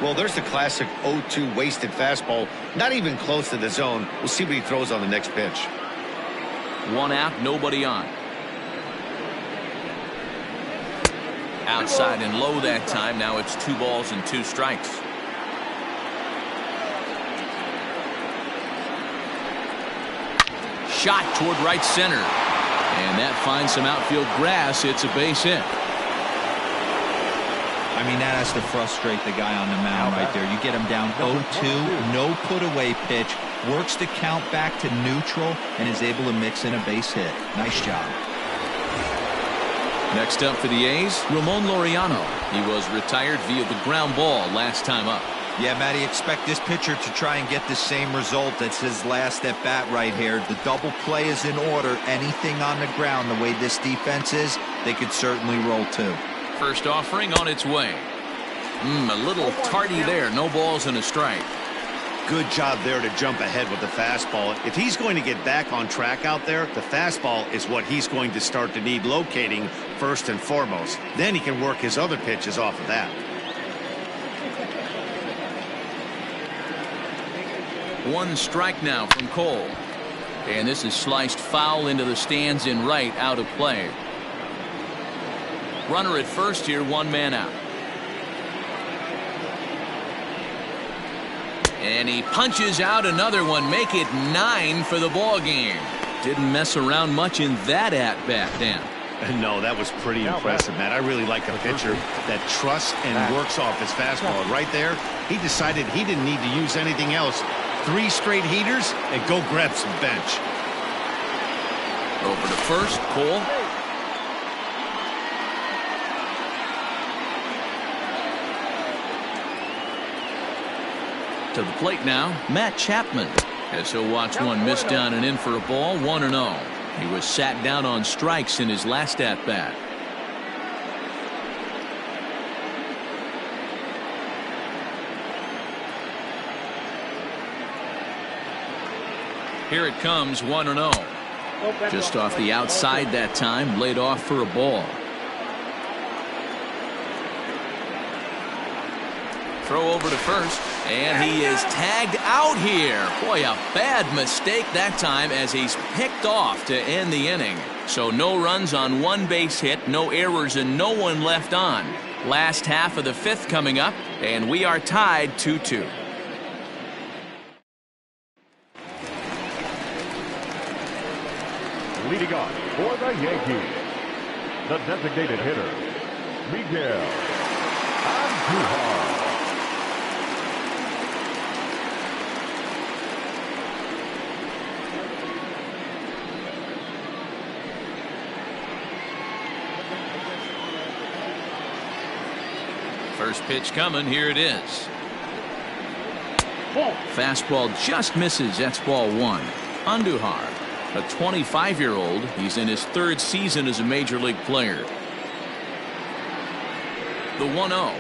Well, there's the classic 0-2 wasted fastball. Not even close to the zone. We'll see what he throws on the next pitch. 1 out, nobody on. Outside and low that time. Now it's 2 balls and 2 strikes. Shot toward right center. And that finds some outfield grass. It's a base hit. I mean, that has to frustrate the guy on the mound right there. You get him down 0-2, no put away pitch, works the count back to neutral, and is able to mix in a base hit. Nice job. Next up for the A's, Ramon Laureano. He was retired via the ground ball last time up. Yeah, Matty, expect this pitcher to try and get the same result. That's his last at bat right here. The double play is in order. Anything on the ground, the way this defense is, they could certainly roll too. First offering on its way. A little tardy there. No balls and a strike. Good job there to jump ahead with the fastball. If he's going to get back on track out there, the fastball is what he's going to start to need locating first and foremost. Then he can work his other pitches off of that. 1 strike now from Cole. And this is sliced foul into the stands in right, out of play. Runner at first here, 1 man out. And he punches out another one, make it 9 for the ball game. Didn't mess around much in that at-bat, Dan. No, that was pretty impressive, Matt. I really like a pitcher that trusts and works off his fastball. Right there, he decided he didn't need to use anything else. 3 straight heaters and go grab some bench. Over to first, Cole. To the plate now, Matt Chapman. As he'll watch one miss down and in for a ball, 1-0. He was sat down on strikes in his last at-bat. Here it comes, 1-0. Just off the outside that time, laid off for a ball. Throw over to first, and he is tagged out here. Boy, a bad mistake that time as he's picked off to end the inning. So no runs on 1 base hit, no errors, and no one left on. Last half of the 5th coming up, and we are tied 2-2. Leading off for the Yankees, the designated hitter, Miguel Andujar. First pitch coming, here it is. Fastball just misses, that's ball 1. Andujar, a 25-year-old, he's in his 3rd season as a major league player. The 1-0.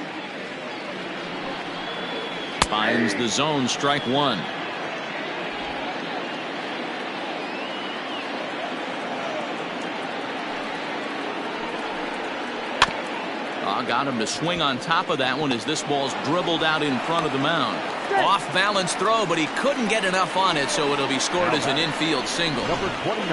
Finds the zone, strike 1. Got him to swing on top of that one as this ball's dribbled out in front of the mound. Off balance throw, but he couldn't get enough on it, so it'll be scored as an infield single. Number 29.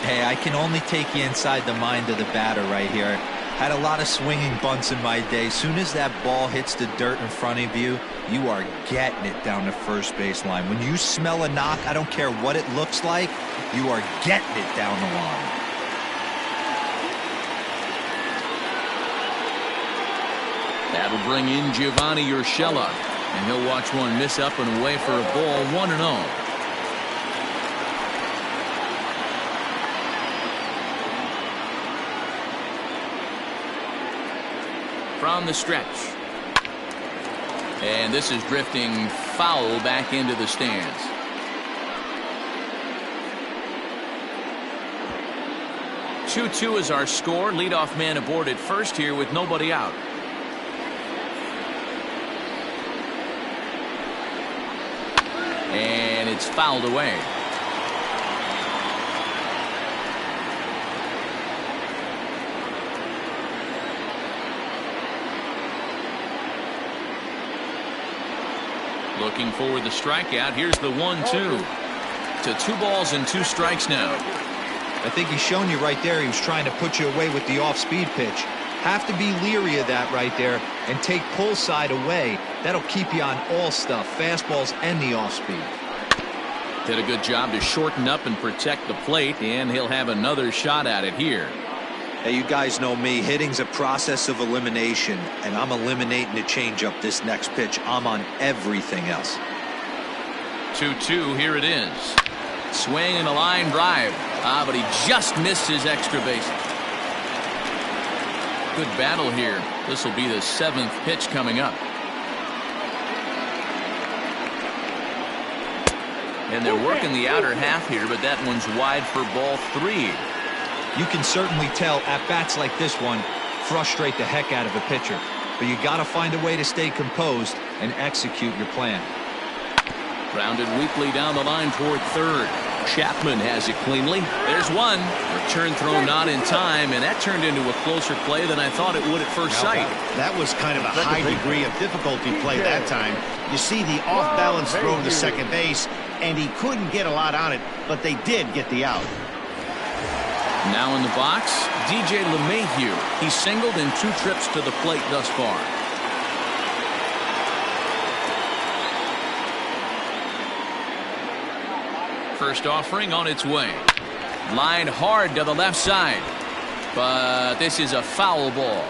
Hey, I can only take you inside the mind of the batter right here. Had a lot of swinging bunts in my day. Soon as that ball hits the dirt in front of you, you are getting it down the first base line. When you smell a knock, I don't care what it looks like, you are getting it down the line. That'll bring in Giovanni Urshela, and he'll watch one miss up and away for a ball, 1-0. From the stretch. And this is drifting foul back into the stands. Two-2 is our score. Leadoff man aboard at first here with nobody out. And it's fouled away. Looking for the strikeout. Here's the 1-2. To 2 balls and 2 strikes now. I think he's shown you right there he was trying to put you away with the off-speed pitch. Have to be leery of that right there and take pull side away. That'll keep you on all stuff, fastballs and the off-speed. Did a good job to shorten up and protect the plate, and he'll have another shot at it here. Hey, you guys know me. Hitting's a process of elimination, and I'm eliminating the changeup this next pitch. I'm on everything else. 2-2, here it is. Swing and a line drive. But he just missed his extra base. Good battle here. This will be the 7th pitch coming up. And they're working the outer half here, but that one's wide for ball 3. You can certainly tell at-bats like this one frustrate the heck out of a pitcher. But you got to find a way to stay composed and execute your plan. Grounded weakly down the line toward third. Chapman has it cleanly. There's one. Return throw not in time, and that turned into a closer play than I thought it would at first sight. That was kind of a high degree of difficulty play that time. You see the off-balance throw to second base, and he couldn't get a lot on it, but they did get the out. Now in the box, DJ LeMahieu. He's singled in 2 trips to the plate thus far. First offering on its way. Line hard to the left side. But this is a foul ball.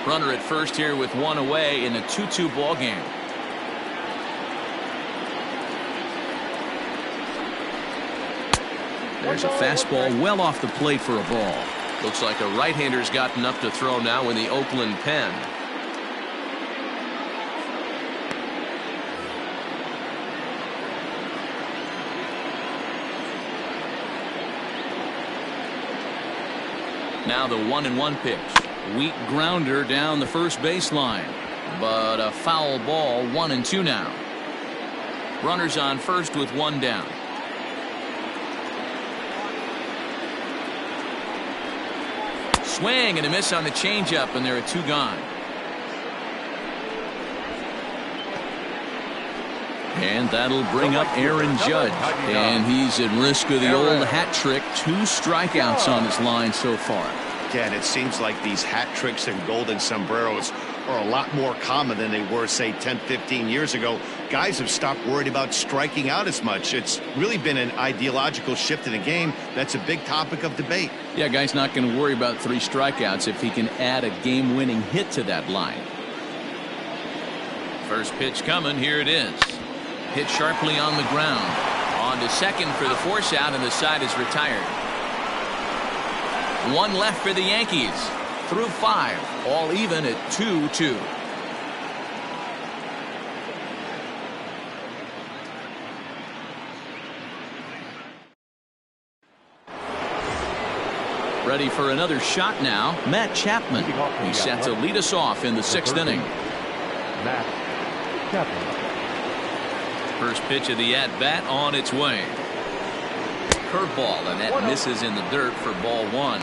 Runner at first here with 1 away in a 2-2 ball game. There's a fastball well off the plate for a ball. Looks like a right-hander's gotten up to throw now in the Oakland pen. Now the 1-1 pitch. Weak grounder down the first baseline. But a foul ball, 1-2 now. Runners on first with 1 down. Swing and a miss on the changeup, and there are 2 gone. And that'll bring up Aaron Judge. And he's at risk of the old hat trick. 2 strikeouts on his line so far. Again, it seems like these hat tricks and golden sombreros are a lot more common than they were, say, 10, 15 years ago. Guys have stopped worried about striking out as much. It's really been an ideological shift in the game. That's a big topic of debate. Yeah, guy's not going to worry about 3 strikeouts if he can add a game-winning hit to that line. First pitch coming. Here it is. Hit sharply on the ground. On to second for the force out, and the side is retired. 1 left for the Yankees. Through 5, all even at 2-2. Ready for another shot now. Matt Chapman. He's set to lead us off in the 6th inning. Matt Chapman. First pitch of the at-bat on its way. Curveball, and that misses in the dirt for ball 1.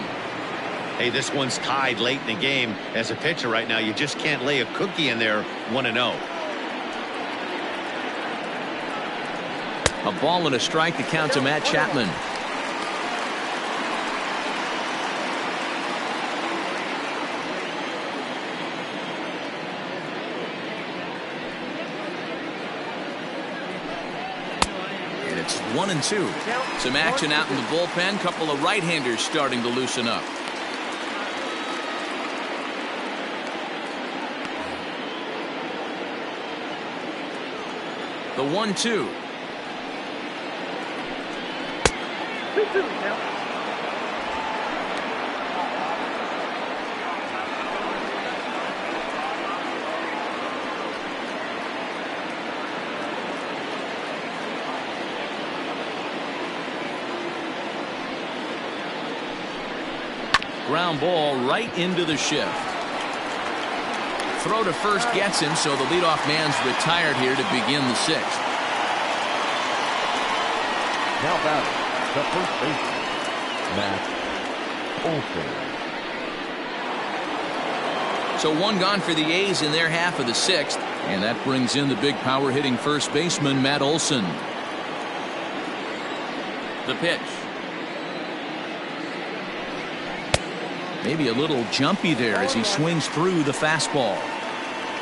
Hey, this one's tied late in the game. As a pitcher right now, you just can't lay a cookie in there. 1-0. A ball and a strike to count to Matt Chapman. And it's 1-2. Some action out in the bullpen. Couple of right-handers starting to loosen up. The 1-2. Ground ball right into the shift. Throw to first gets him, so the leadoff man's retired here to begin the 6th. Now batting, the first baseman, Matt Olson. So 1 gone for the A's in their half of the 6th. And that brings in the big power hitting first baseman, Matt Olson. The pitch. Maybe a little jumpy there as he swings through the fastball.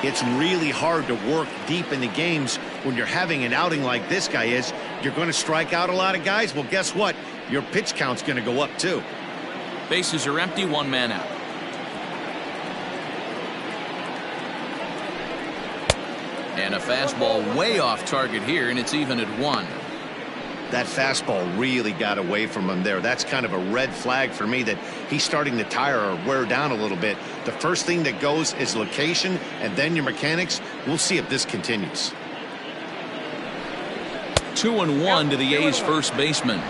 It's really hard to work deep in the games when you're having an outing like this guy is. You're going to strike out a lot of guys. Well, guess what? Your pitch count's going to go up too. Bases are empty, one man out. And a fastball way off target here, and it's even at 1. That fastball really got away from him there. That's kind of a red flag for me that he's starting to tire or wear down a little bit. The first thing that goes is location and then your mechanics. We'll see if this continues. 2-1 to the A's first baseman.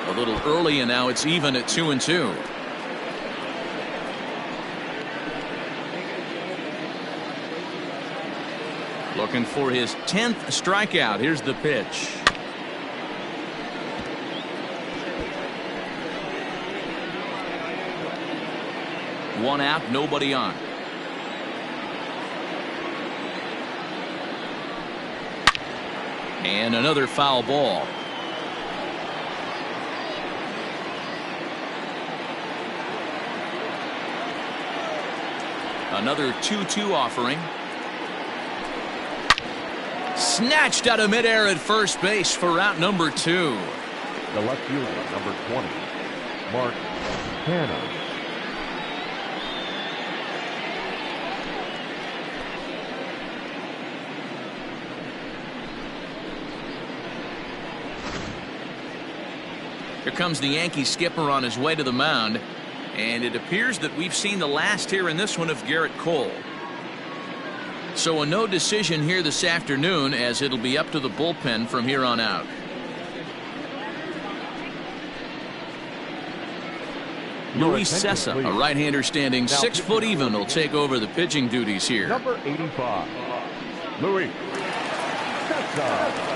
A little early, and now it's even at 2-2. Looking for his 10th strikeout. Here's the pitch. One out, nobody on. And another foul ball. Another 2-2 offering. Snatched out of midair at first base for out number 2. The left fielder, number 20, Mark Canha. Here comes the Yankee skipper on his way to the mound. And it appears that we've seen the last here in this one of Garrett Cole. So a no decision here this afternoon, as it'll be up to the bullpen from here on out. Luis Cessa, a right-hander standing 6 foot even, will take over the pitching duties here. Number 85, Luis Cessa.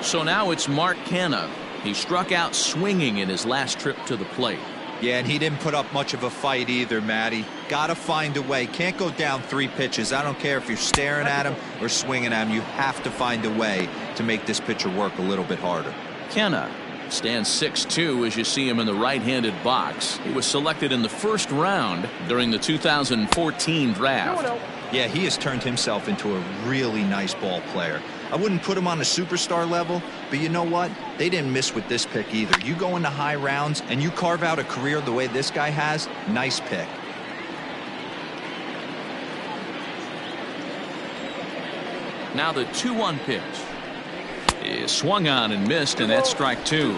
So now it's Mark Canha. He struck out swinging in his last trip to the plate. Yeah, and he didn't put up much of a fight either, Matty. Gotta find a way. Can't go down 3 pitches. I don't care if you're staring at him or swinging at him. You have to find a way to make this pitcher work a little bit harder. Canha stands 6'2" as you see him in the right-handed box. He was selected in the first round during the 2014 draft. Yeah, he has turned himself into a really nice ball player. I wouldn't put him on a superstar level, but you know what? They didn't miss with this pick either. You go into high rounds and you carve out a career the way this guy has, nice pick. Now the 2-1 pitch is swung on and missed, and that's strike 2.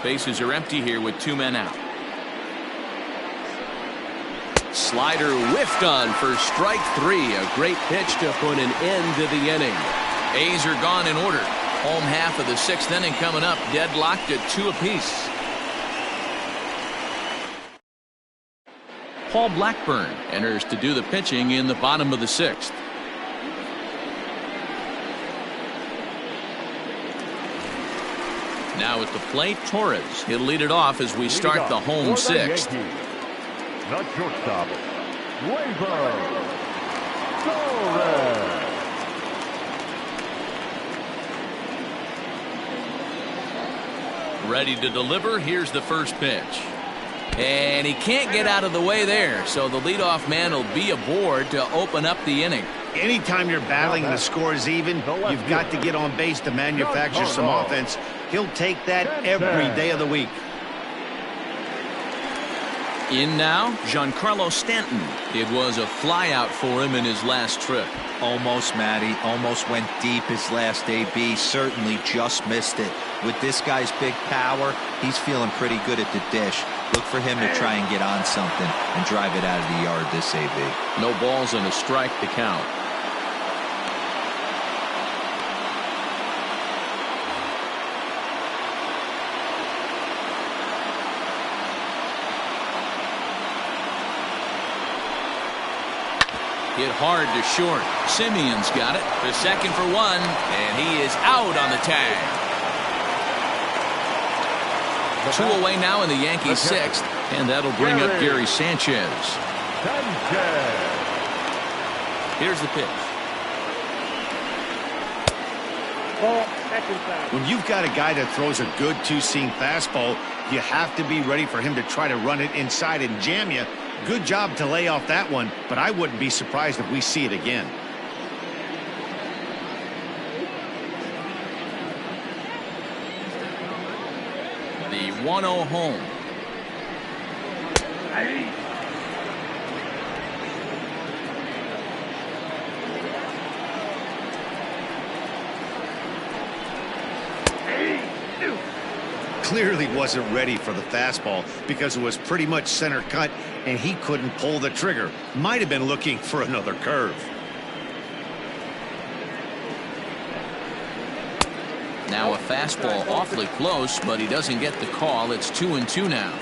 Bases are empty here with 2 men out. Slider whiffed on for strike 3. A great pitch to put an end to the inning. A's are gone in order. Home half of the 6th inning coming up, deadlocked at 2 apiece. Paul Blackburn enters to do the pitching in the bottom of the 6th. Now at the plate, Torres. He'll lead it off as we start the home 6th. The shortstop, Torres. Ready to deliver. Here's the first pitch. And he can't get out of the way there, so the leadoff man will be aboard to open up the inning. Anytime you're battling and the score is even, you've got to get on base to manufacture some offense. He'll take that every day of the week. In now, Giancarlo Stanton. It was a flyout for him in his last trip. Almost, Matty. Almost went deep his last AB. Certainly just missed it. With this guy's big power, he's feeling pretty good at the dish. Look for him to try and get on something and drive it out of the yard this AB. No balls and a strike to count. Hit hard to short. Simeon's got it. The second for one, and he is out on the tag. 2 away now in the Yankees' sixth, and that'll bring up Gary Sanchez. Here's the pitch. When you've got a guy that throws a good two-seam fastball, you have to be ready for him to try to run it inside and jam you. Good job to lay off that one, but I wouldn't be surprised if we see it again. The 1-0 home. Clearly wasn't ready for the fastball because it was pretty much center cut and he couldn't pull the trigger. Might have been looking for another curve. Now a fastball awfully close, but he doesn't get the call. It's 2-2 now.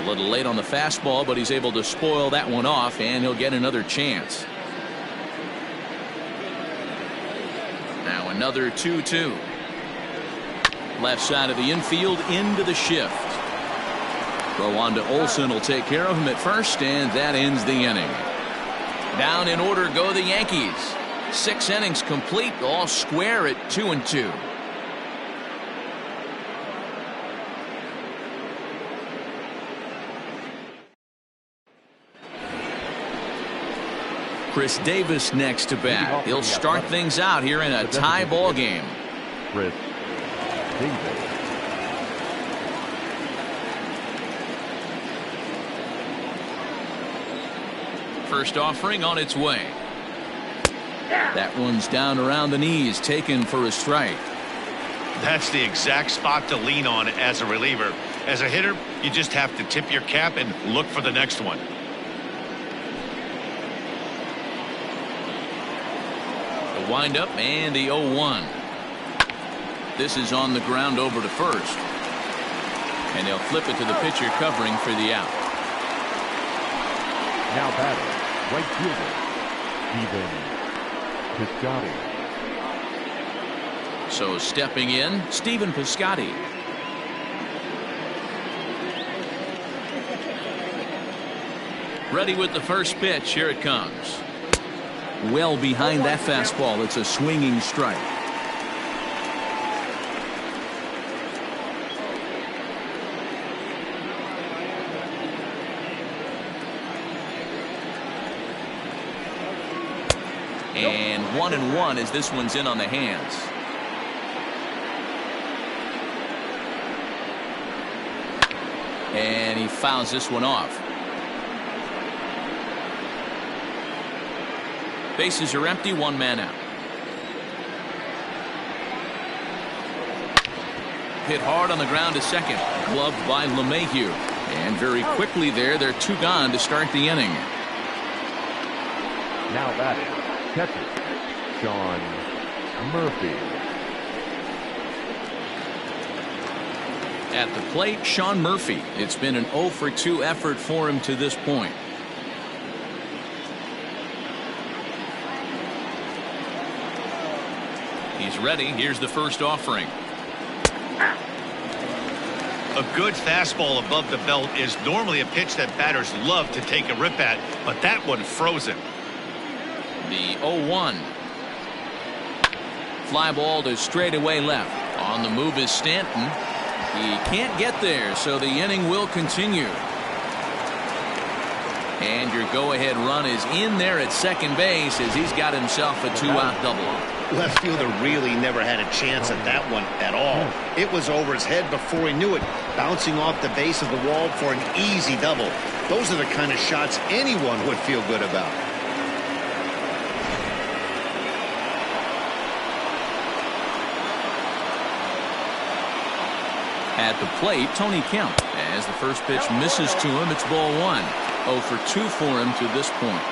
A little late on the fastball, but he's able to spoil that one off, and he'll get another chance. Now another 2-2. Left side of the infield into the shift. Throw on to Olsen will take care of him at first, and that ends the inning. Down in order go the Yankees. 6 innings complete, all square at 2-2. Chris Davis next to bat. He'll start things out here in a tie ball game. Chris Davis. First offering on its way. That one's down around the knees, taken for a strike. That's the exact spot to lean on as a reliever. As a hitter, you just have to tip your cap and look for the next one. The windup and the 0-1. This is on the ground over to first. And they'll flip it to the pitcher covering for the out. Now batting, right fielder, Stephen Piscotty. So stepping in, Stephen Piscotty. Ready with the first pitch. Here it comes. Well behind that fastball. It's a swinging strike. And 1-1 as this one's in on the hands. And he fouls this one off. Bases are empty, 1 man out. Hit hard on the ground to second. Gloved by LeMahieu. And very quickly they're 2 gone to start the inning. Now batting, catcher, Sean Murphy. At the plate, Sean Murphy. It's been an 0-for-2 effort for him to this point. He's ready. Here's the first offering. A good fastball above the belt is normally a pitch that batters love to take a rip at, but that one froze him. The 0-1. Fly ball to straightaway left. On the move is Stanton. He can't get there, so the inning will continue. And your go-ahead run is in there at second base as he's got himself a 2-out double. Left fielder really never had a chance at that one at all. It was over his head before he knew it, bouncing off the base of the wall for an easy double. Those are the kind of shots anyone would feel good about. At the plate, Tony Kemp. As the first pitch misses to him, it's ball 1. 0-for-2 for him to this point.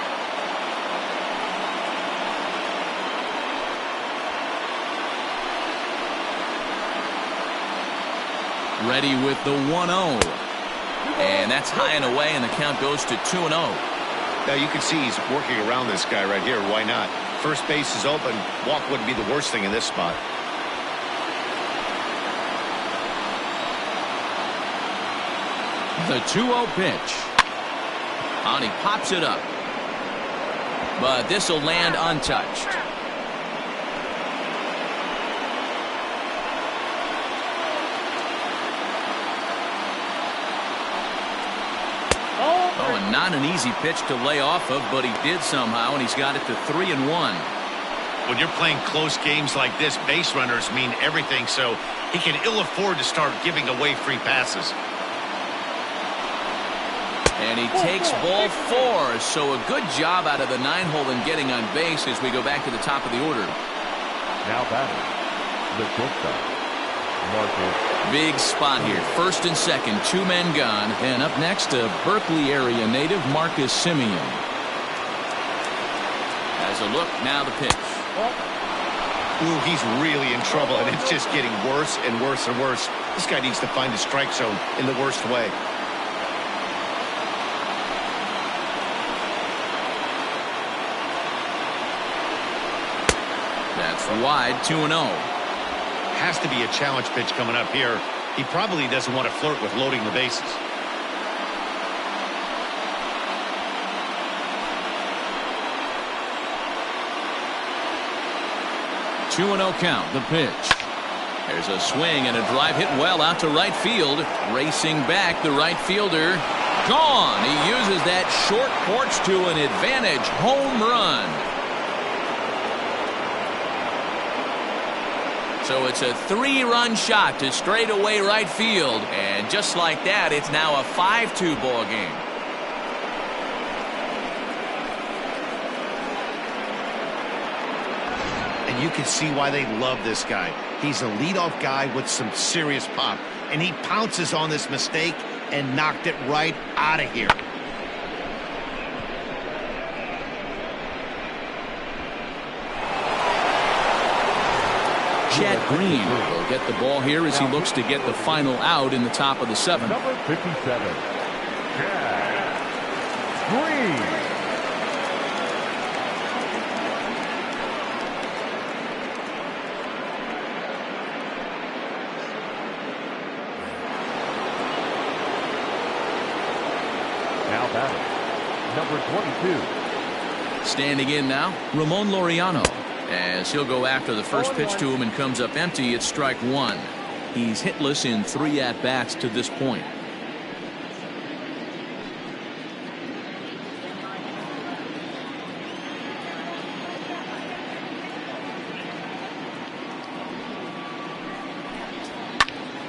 Ready with the 1-0. And that's high and away, and the count goes to 2-0. Now you can see he's working around this guy right here. Why not? First base is open. Walk wouldn't be the worst thing in this spot. The 2-0 pitch. And he pops it up. But this will land untouched. Oh, and not an easy pitch to lay off of, but he did somehow, and he's got it to 3-1. When you're playing close games like this, base runners mean everything, so he can ill afford to start giving away free passes. And he takes ball 4, so a good job out of the 9-hole in getting on base as we go back to the top of the order. Now batting, the shortstop, Marcus. Big spot here. First and second, 2 men gone. And up next, a Berkeley area native, Marcus Simeon. As a look, now the pitch. Ooh, he's really in trouble, and it's just getting worse and worse and worse. This guy needs to find a strike zone in the worst way. That's wide, 2-0. Has to be a challenge pitch coming up here. He probably doesn't want to flirt with loading the bases. Two 2-0 count, the pitch. There's a swing and a drive hit well out to right field. Racing back, the right fielder. Gone. He uses that short porch to an advantage home run. So it's a 3-run shot to straightaway right field. And just like that, it's now a 5-2 ball game. And you can see why they love this guy. He's a leadoff guy with some serious pop. And he pounces on this mistake and knocked it right out of here. Chad Green will get the ball here as he looks to get the final out in the top of the 7th. Number 57, Chad Green. Now batting, number 22. Standing in now, Ramon Laureano. As he'll go after the first pitch to him and comes up empty, it's strike 1. He's hitless in 3 at-bats to this point.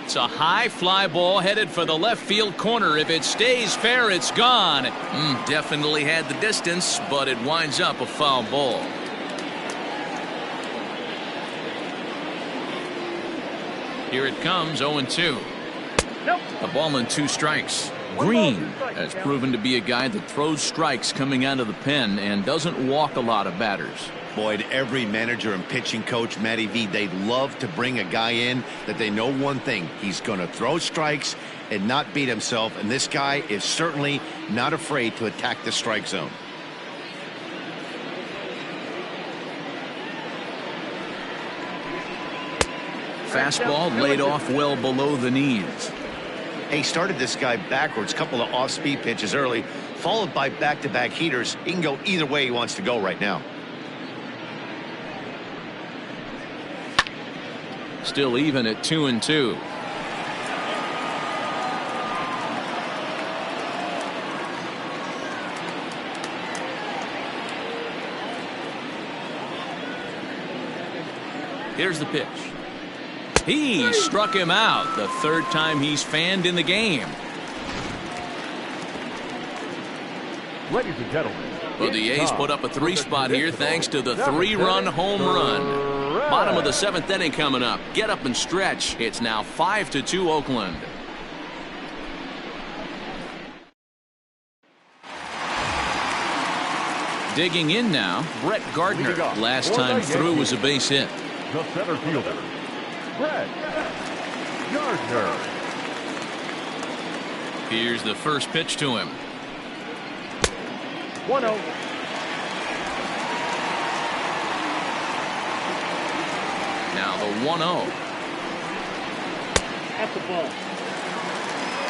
It's a high fly ball headed for the left field corner. If it stays fair, it's gone. Definitely had the distance, but it winds up a foul ball. Here it comes, 0-2. A ball and 2 strikes. Green has proven to be a guy that throws strikes coming out of the pen and doesn't walk a lot of batters. Boyd, every manager and pitching coach, Matty V, they love to bring a guy in that they know one thing. He's going to throw strikes and not beat himself, and this guy is certainly not afraid to attack the strike zone. Fastball laid off well below the knees. He started this guy backwards, couple of off-speed pitches early, followed by back-to-back heaters. He can go either way he wants to go right now. Still even at 2-2. Here's the pitch. He struck him out, the 3rd time he's fanned in the game. Ladies and gentlemen, Well, the A's put up a 3 spot here thanks to the 3-run home run. Bottom of the 7th inning coming up. Get up and stretch. It's now 5-2 Oakland. Digging in now, Brett Gardner. Last time through was a base hit. the center fielder, Brett Gardner. Here's the first pitch to him. 1-0. Now the 1-0. At the ball.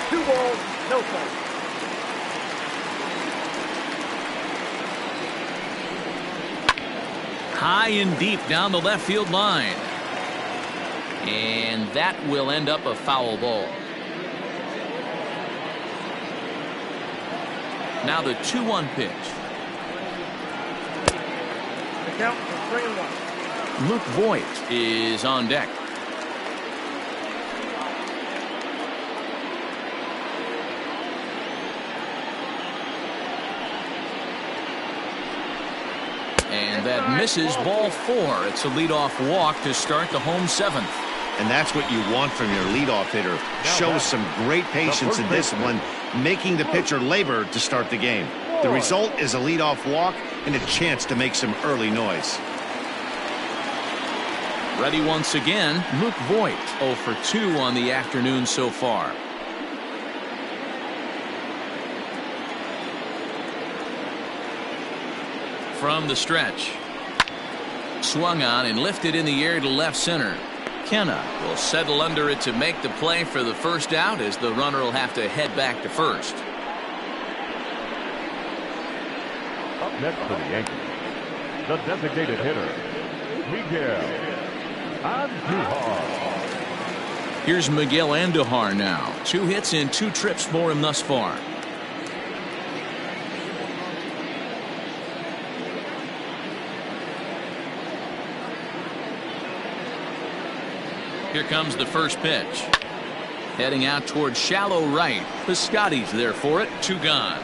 2 balls, no strikes. High and deep down the left field line. And that will end up a foul ball. Now the 2-1 pitch. The count is 3-1. Luke Voigt is on deck. And that misses ball 4. It's a leadoff walk to start the home 7th. And that's what you want from your leadoff hitter. Shows some great patience and discipline, making the pitcher labor to start the game. The result is a leadoff walk and a chance to make some early noise. Ready once again, Luke Voigt, 0 for 2 on the afternoon so far. From the stretch. Swung on and lifted in the air to left center. Kenna will settle under it to make the play for the first out, as the runner will have to head back to first. Up next for the Yankees, the designated hitter, Miguel Andujar. Here's Miguel Andujar now. 2 hits and 2 trips for him thus far. Here comes the first pitch. Heading out towards shallow right. Piscotty's there for it. 2 gone.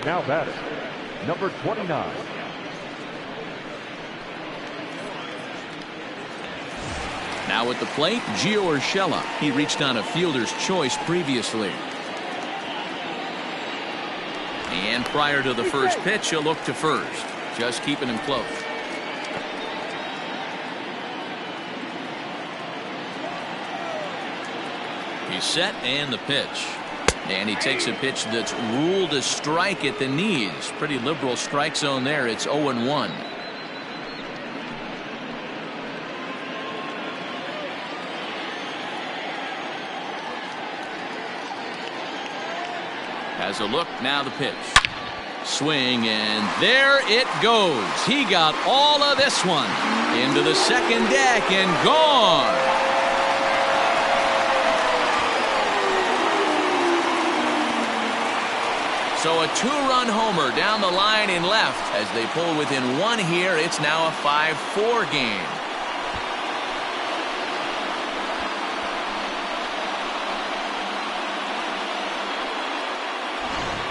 Now batting, number 29. Now at the plate, Gio Urshela. He reached on a fielder's choice previously. And prior to the first pitch, he'll look to first. Just keeping him close. He's set, and the pitch. And he takes a pitch that's ruled a strike at the knees. Pretty liberal strike zone there. It's 0-1. Has a look, now the pitch. Swing, and there it goes. He got all of this one. Into the second deck and gone. So a 2-run homer down the line in left. As they pull within 1 here, it's now a 5-4 game.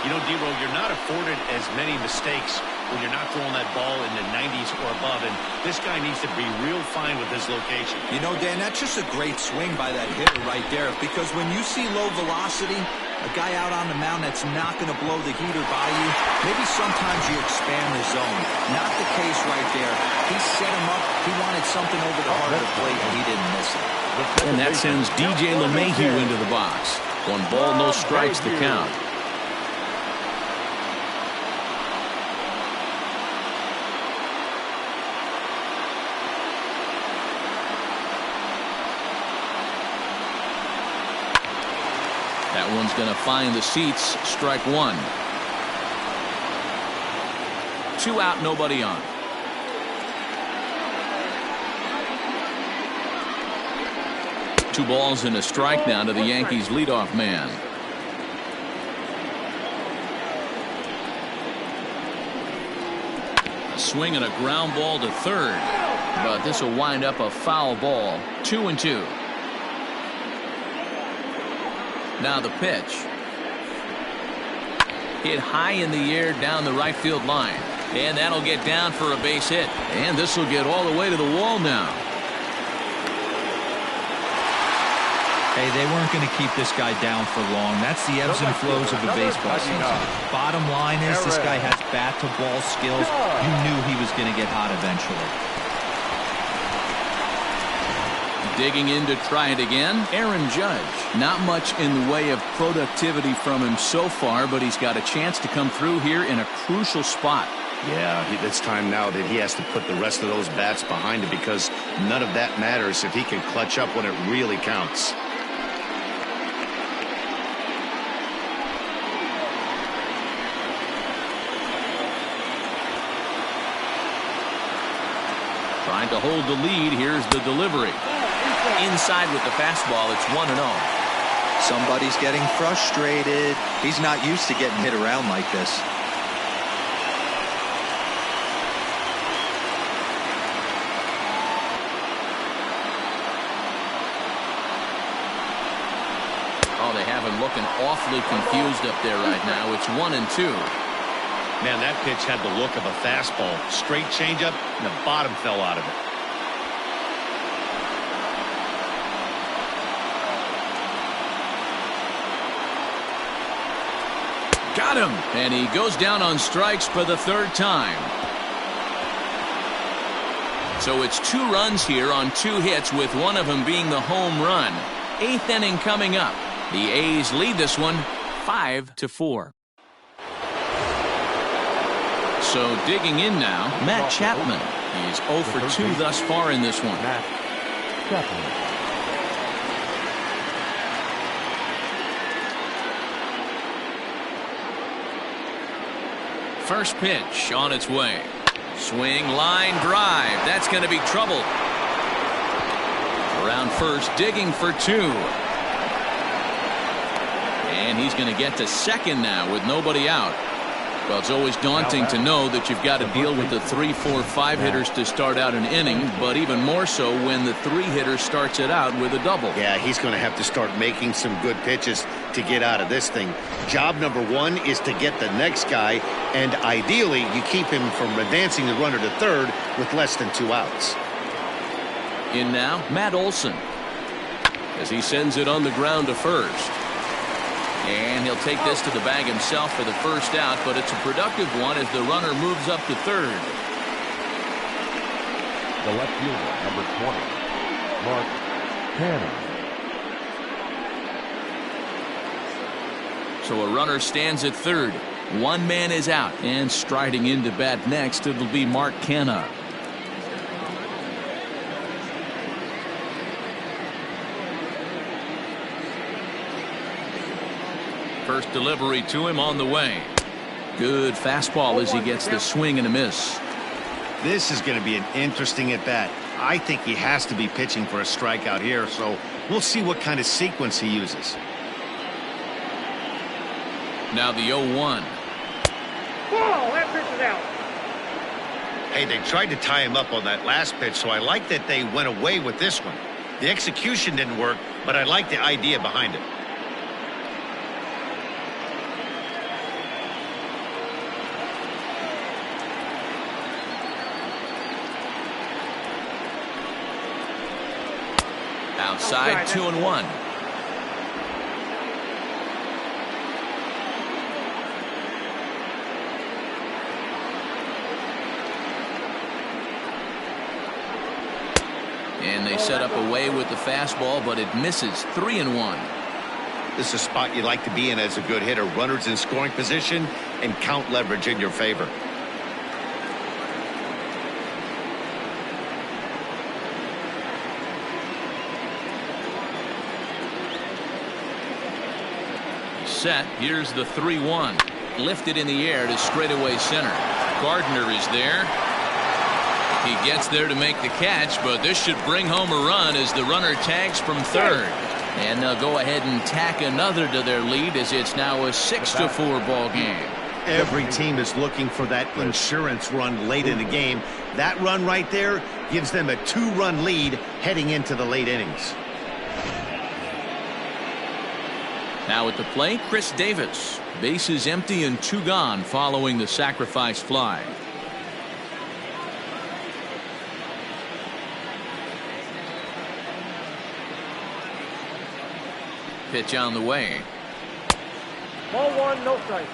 You know, D-Roll, you're not afforded as many mistakes when you're not throwing that ball in the 90s or above, and this guy needs to be real fine with his location. You know, Dan, that's just a great swing by that hitter right there, because when you see low velocity, a guy out on the mound that's not going to blow the heater by you, maybe sometimes you expand the zone. Not the case right there. He set him up. He wanted something over the heart of the plate, and he didn't miss it. And that sends DJ LeMahieu into the box. 1 ball, no strikes to count. That one's going to find the seats. Strike 1. 2 out, nobody on. Two balls and a strike now to the Yankees leadoff man. A swing and a ground ball to third, but this will wind up a foul ball. 2-2. Now the pitch. Hit high in the air down the right field line. And that'll get down for a base hit. And this will get all the way to the wall now. Hey, they weren't going to keep this guy down for long. That's the ebbs and flows of the baseball season. Bottom line is this guy has bat-to-ball skills. You knew he was going to get hot eventually. Digging in to try it again, Aaron Judge. Not much in the way of productivity from him so far, but he's got a chance to come through here in a crucial spot. Yeah, it's time now that he has to put the rest of those bats behind him, because none of that matters if he can clutch up when it really counts. Trying to hold the lead. Here's the delivery. Inside with the fastball. It's 1-0. Somebody's getting frustrated. He's not used to getting hit around like this. Oh, they have him looking awfully confused up there right now. It's 1-2. Man, that pitch had the look of a fastball. Straight changeup, and the bottom fell out of it. Got him! And he goes down on strikes for the third time. So it's 2 runs here on 2 hits, with one of them being the home run. 8th inning coming up. The A's lead this one 5-4. So digging in now, Matt Chapman. He's 0 for 2 thus far in this one. Matt Chapman. First pitch on its way. Swing, line, drive. That's going to be trouble. Around first, digging for 2. And he's going to get to second now with nobody out. Well, it's always daunting to know that you've got to deal with the 3, 4, 5 hitters to start out an inning, but even more so when the 3 hitter starts it out with a double. Yeah, he's going to have to start making some good pitches to get out of this thing. Job number 1 is to get the next guy, and ideally you keep him from advancing the runner to third with less than 2 outs. In now, Matt Olson, as he sends it on the ground to first. And he'll take this to the bag himself for the first out, but it's a productive one as the runner moves up to third. The left fielder, number 20, Mark Canha. So a runner stands at third. 1 man is out, and striding into bat next, it'll be Mark Canha. First delivery to him on the way. Good fastball as he gets the swing and a miss. This is going to be an interesting at bat. I think he has to be pitching for a strikeout here, so we'll see what kind of sequence he uses. Now the 0-1. Ball, that pitch is out. Hey, they tried to tie him up on that last pitch, so I like that they went away with this one. The execution didn't work, but I like the idea behind it. Outside, 2-1. And they set up away with the fastball, but it misses. 3-1. This is a spot you like to be in as a good hitter. Runners in scoring position and count leverage in your favor. Set. Here's the 3-1. Lifted in the air to straightaway center. Gardner is there. He gets there to make the catch, but this should bring home a run as the runner tags from third. And they'll go ahead and tack another to their lead as it's now a 6-4 ball game. Every team is looking for that insurance run late in the game. That run right there gives them a 2-run lead heading into the late innings. Now at the plate, Chris Davis. Bases empty and 2 gone following the sacrifice fly. Pitch on the way. Ball 1, no strike.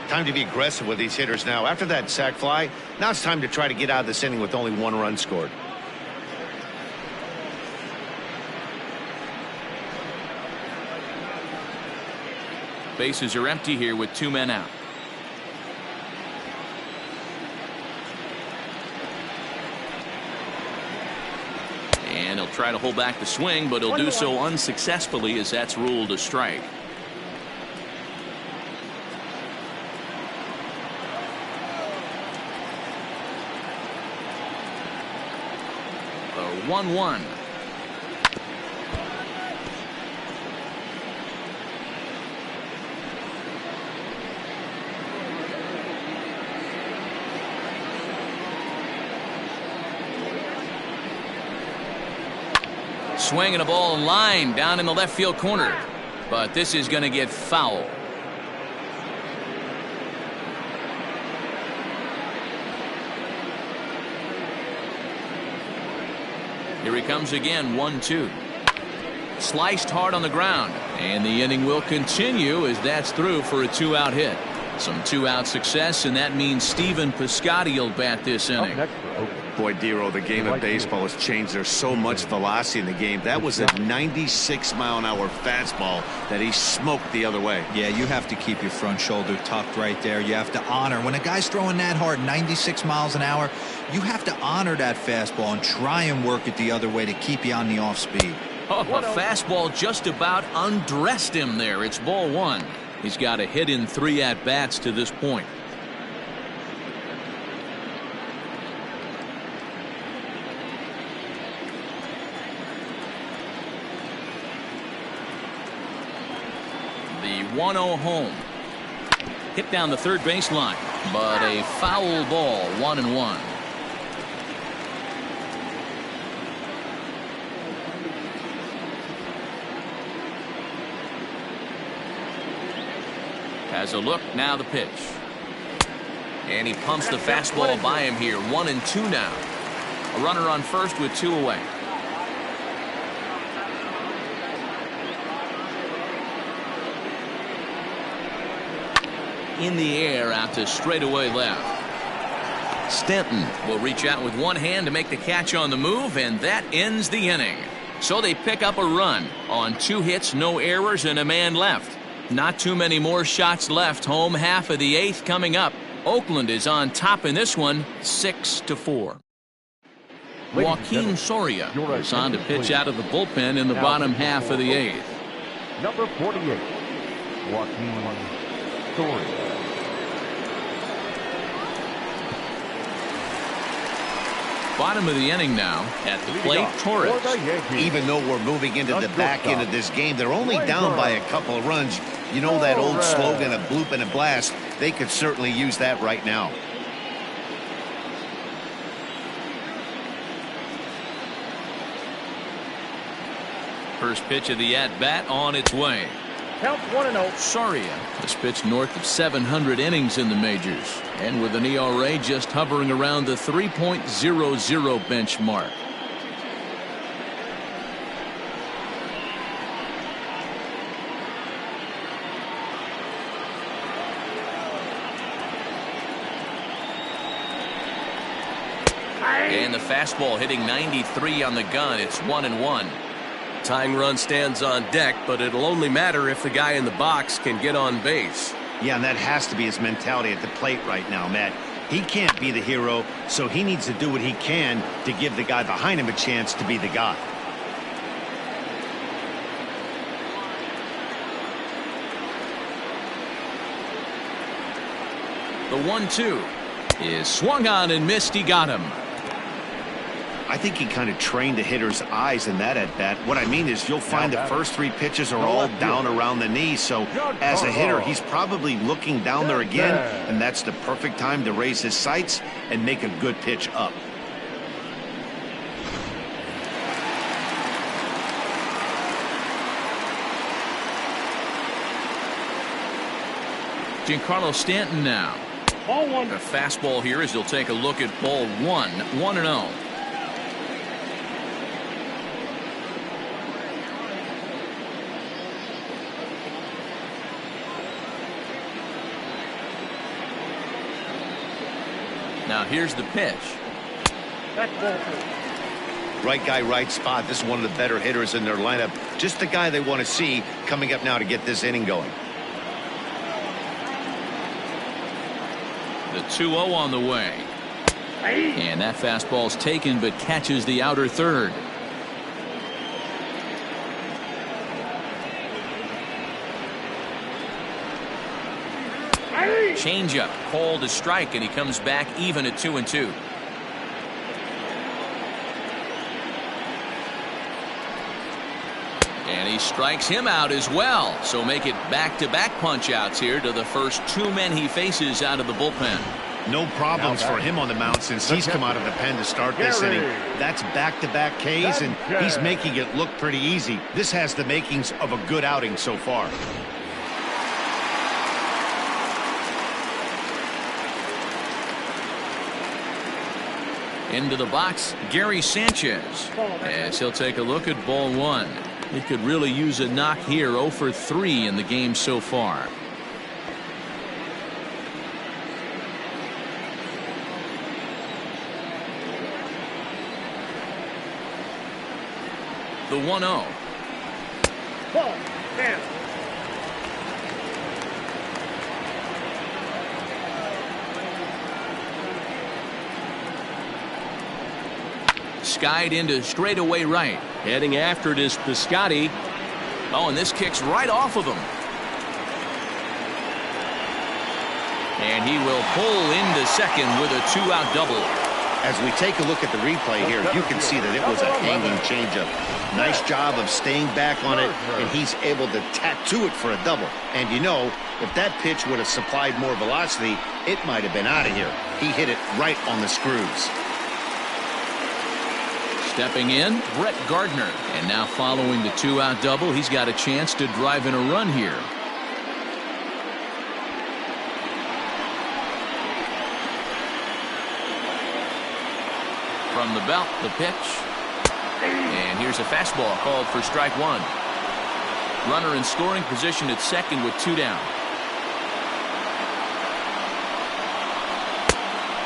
Time to be aggressive with these hitters now. After that sac fly, now it's time to try to get out of this inning with only 1 run scored. Bases are empty here with 2 men out. And he'll try to hold back the swing, but he'll do so unsuccessfully as that's ruled a strike. The 1-1. Swinging a ball in line down in the left field corner, but this is going to get foul. Here he comes again, 1-2. Sliced hard on the ground, and the inning will continue as that's through for a 2-out hit. Some 2-out success, and that means Stephen Piscotty will bat this inning. Boy, Dero, the game of baseball has changed. There's so much velocity in the game. That was a 96-mile-an-hour fastball that he smoked the other way. Yeah, you have to keep your front shoulder tucked right there. You have to honor. When a guy's throwing that hard, 96 miles an hour, you have to honor that fastball and try and work it the other way to keep you on the off speed. Oh, a fastball just about undressed him there. It's ball 1. He's got a hit in 3 at-bats to this point. The 1-0 home. Hit down the third baseline, but a foul ball, 1-1. Has a look, now the pitch. And he pumps the fastball by him here, 1-2 now. A runner on first with 2 away. In the air out to straightaway left. Stanton will reach out with one hand to make the catch on the move, and that ends the inning. So they pick up a run on 2 hits, no errors, and a man left. Not too many more shots left. Home half of the 8th coming up. Oakland is on top in this one, 6-4. Joaquin Soria is on to pitch out of the bullpen in the bottom half of the 8th. Number 48, Joaquin Soria. Bottom of the inning now. At the plate, Torres. Even though we're moving into the back end of this game, they're only down by a couple of runs. You know that old slogan, a bloop and a blast. They could certainly use that right now. First pitch of the at-bat on its way. Count 1-0. Soria has pitched north of 700 innings in the majors, and with an ERA just hovering around the 3.00 benchmark. And the fastball hitting 93 on the gun. It's 1-1. Tying run stands on deck, but it'll only matter if the guy in the box can get on base. Yeah, and that has to be his mentality at the plate right now, Matt. He can't be the hero, so he needs to do what he can to give the guy behind him a chance to be the guy. The 1-2 is swung on and missed. He got him. I think he kind of trained the hitter's eyes in that at bat. What I mean is you'll find the first 3 pitches are all down around the knee. So as a hitter, he's probably looking down there again, and that's the perfect time to raise his sights and make a good pitch up. Giancarlo Stanton now. Ball 1. A fastball here as he'll take a look at ball 1, 1-0. Now here's the pitch. That's ball 2. Right guy, right spot. This is one of the better hitters in their lineup. Just the guy they want to see coming up now to get this inning going. The 2-0 on the way. And that fastball's taken but catches the outer third. Changeup called a strike, and he comes back even at 2-2. And he strikes him out as well. So make it back-to-back punch-outs here to the first two men he faces out of the bullpen. No problems for him on the mound since he's come out of the pen to start this inning. That's back-to-back Ks, and he's making it look pretty easy. This has the makings of a good outing so far. Into the box, Gary Sanchez, as he'll take a look at ball one. He could really use a knock here. 0 for 3 in the game so far. The 1-0. Ball, man. Skied into straightaway right. Heading after it is Piscotty. Oh, and this kicks right off of him. And he will pull into second with a 2-out double. As we take a look at the replay here, you can see that it was a hanging changeup. Nice job of staying back on it, and he's able to tattoo it for a double. And you know, if that pitch would have supplied more velocity, it might have been out of here. He hit it right on the screws. Stepping in, Brett Gardner. And now following the 2-out double, he's got a chance to drive in a run here. From the belt, the pitch. And here's a fastball called for strike one. Runner in scoring position at second with 2 down.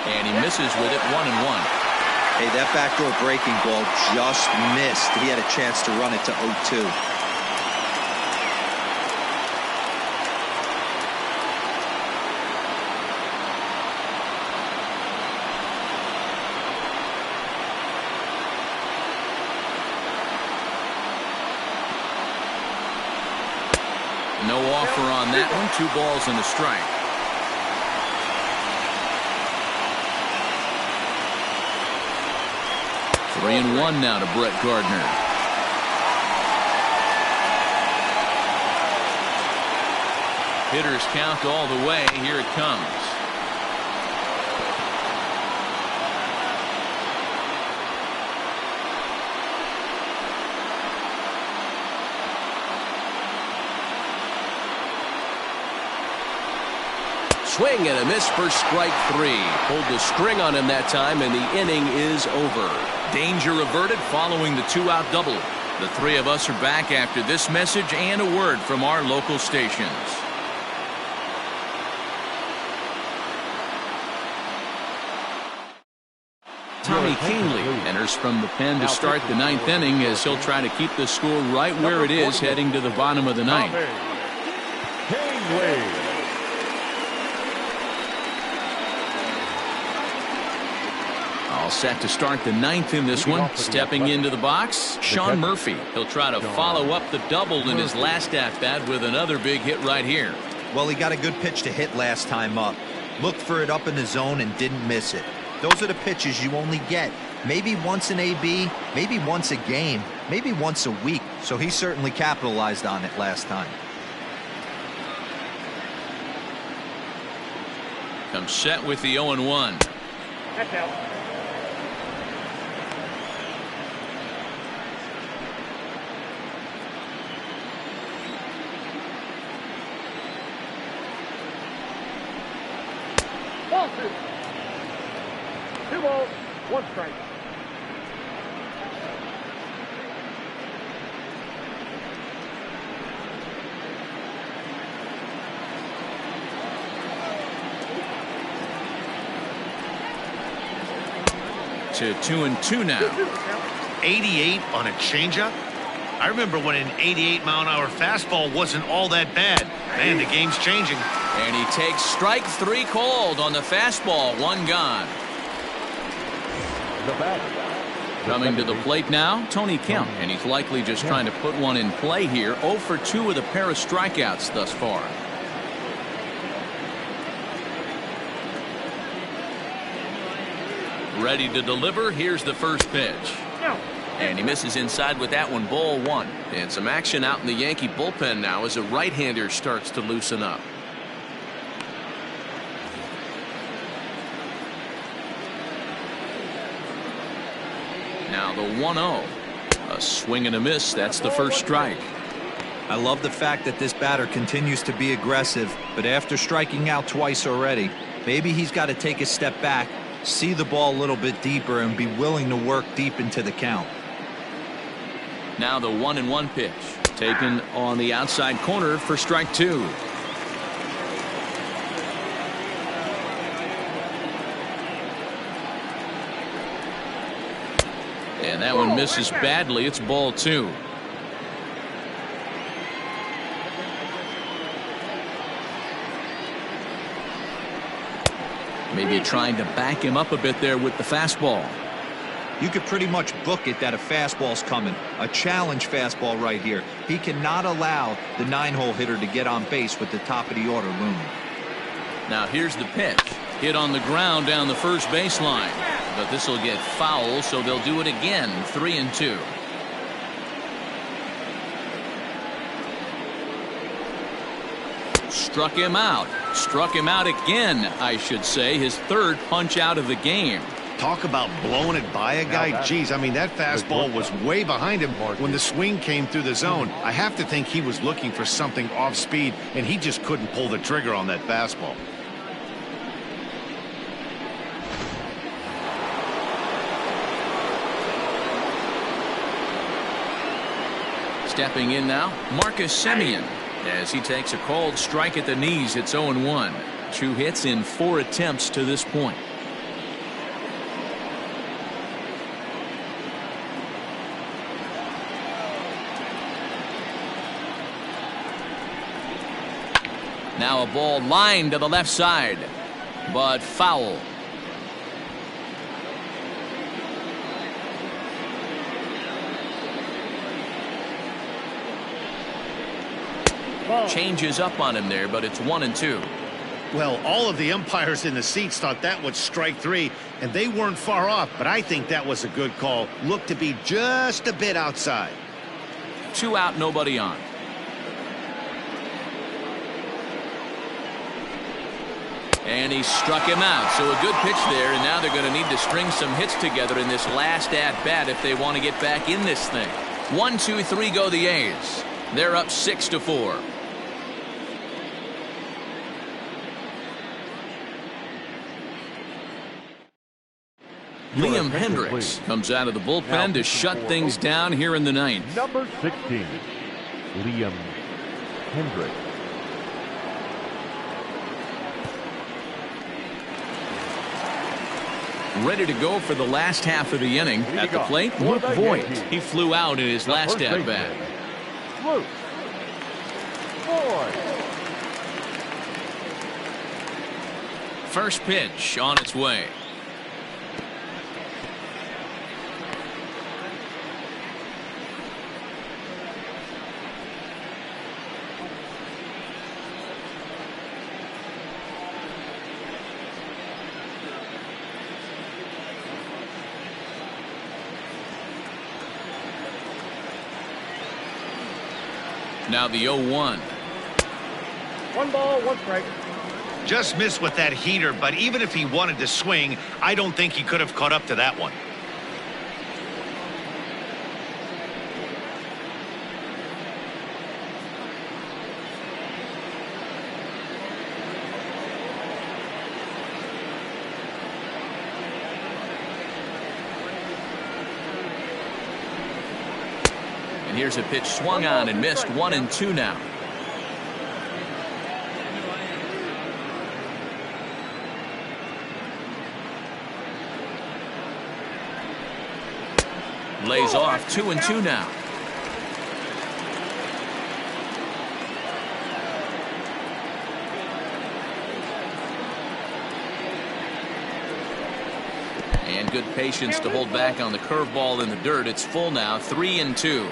And he misses with it, 1-1. Hey, that backdoor breaking ball just missed. He had a chance to run it to 0-2. No offer on that one. 2 balls and a strike. Three and one now to Brett Gardner. Hitters count all the way. Here it comes. Swing and a miss for strike 3. Pulled the string on him that time, and the inning is over. Danger averted following the 2-out double. The three of us are back after this message and a word from our local stations. Tommy Kahnle enters from the pen to start the 9th inning as he'll try to keep the score right where it is heading to the bottom of the 9th. All set to start the 9th in this one. Stepping into the box, Sean Murphy. He'll try to follow up the double in his last at-bat with another big hit right here. Well, he got a good pitch to hit last time up. Looked for it up in the zone and didn't miss it. Those are the pitches you only get. Maybe once an AB, maybe once a game, maybe once a week. So he certainly capitalized on it last time. Comes set with the 0-1. That's out. Ball 2. 2 balls, 1 strike. To 2-2 now. 88 on a changeup? I remember when an 88-mile-an-hour fastball wasn't all that bad. Man, the game's changing. And he takes strike 3 called on the fastball. 1 gone. The batter. Coming to the plate now, Tony Kemp, and he's likely just trying to put one in play here. 0 for 2 with a pair of strikeouts thus far. Ready to deliver. Here's the first pitch. And he misses inside with that one. Ball 1. And some action out in the Yankee bullpen now as a right-hander starts to loosen up. Now the 1-0. A swing and a miss. That's the first strike. I love the fact that this batter continues to be aggressive, but after striking out twice already, maybe he's got to take a step back, see the ball a little bit deeper, and be willing to work deep into the count. Now the 1-1 pitch. Taken on the outside corner for strike 2. And that one misses badly. It's ball 2. Maybe trying to back him up a bit there with the fastball. You could pretty much book it that a fastball's coming. A challenge fastball right here. He cannot allow the 9-hole hitter to get on base with the top of the order looming. Now here's the pitch. Hit on the ground down the first baseline. But this will get foul, so they'll do it again. 3-2. Struck him out. Struck him out again, I should say. His 3rd punch out of the game. Talk about blowing it by a guy. Jeez, I mean, that fastball was way behind him when the swing came through the zone. I have to think he was looking for something off speed, and he just couldn't pull the trigger on that fastball. Stepping in now, Marcus Semien, as he takes a called strike at the knees. It's 0-1. 2 hits in 4 attempts to this point. Now a ball lined to the left side, but foul. Changes up on him there, but it's 1-2. Well, all of the umpires in the seats thought that was strike 3, and they weren't far off, but I think that was a good call. Looked to be just a bit outside. 2 out, nobody on. And he struck him out. So a good pitch there, and now they're going to need to string some hits together in this last at-bat if they want to get back in this thing. 1, 2, 3 go the A's. They're up 6-4. Liam Hendricks comes out of the bullpen to shut things down here in the 9th. Number 16, Liam Hendricks. Ready to go for the last half of the inning. At the plate, Luke Voigt. He flew out in his last at-bat. Luke Voigt. First pitch on its way. Now the 0-1. 1 ball, 1 strike. Just missed with that heater, but even if he wanted to swing, I don't think he could have caught up to that one. And here's a pitch swung on and missed. 1-2 now. Lays off. 2-2 now. good patience to hold back on the curveball in the dirt. It's full now, 3-2.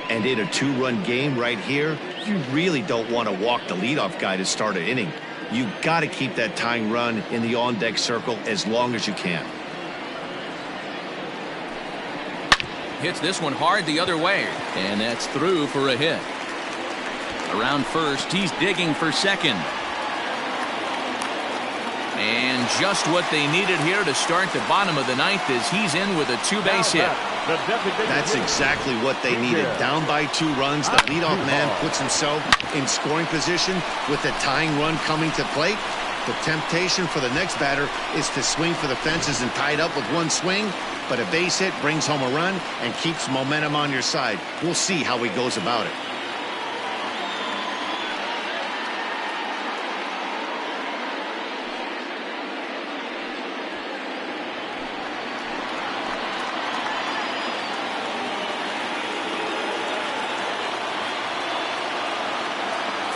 And in a 2-run game right here, you really don't want to walk the leadoff guy to start an inning. You got to keep that tying run in the on-deck circle as long as you can. Hits this one hard the other way, and that's through for a hit. Around first, he's digging for second. And just what they needed here to start the bottom of the ninth as he's in with a 2-base hit. That's exactly what they needed. Down by 2 runs, the leadoff man puts himself in scoring position with the tying run coming to plate. The temptation for the next batter is to swing for the fences and tie it up with one swing, but a base hit brings home a run and keeps momentum on your side. We'll see how he goes about it.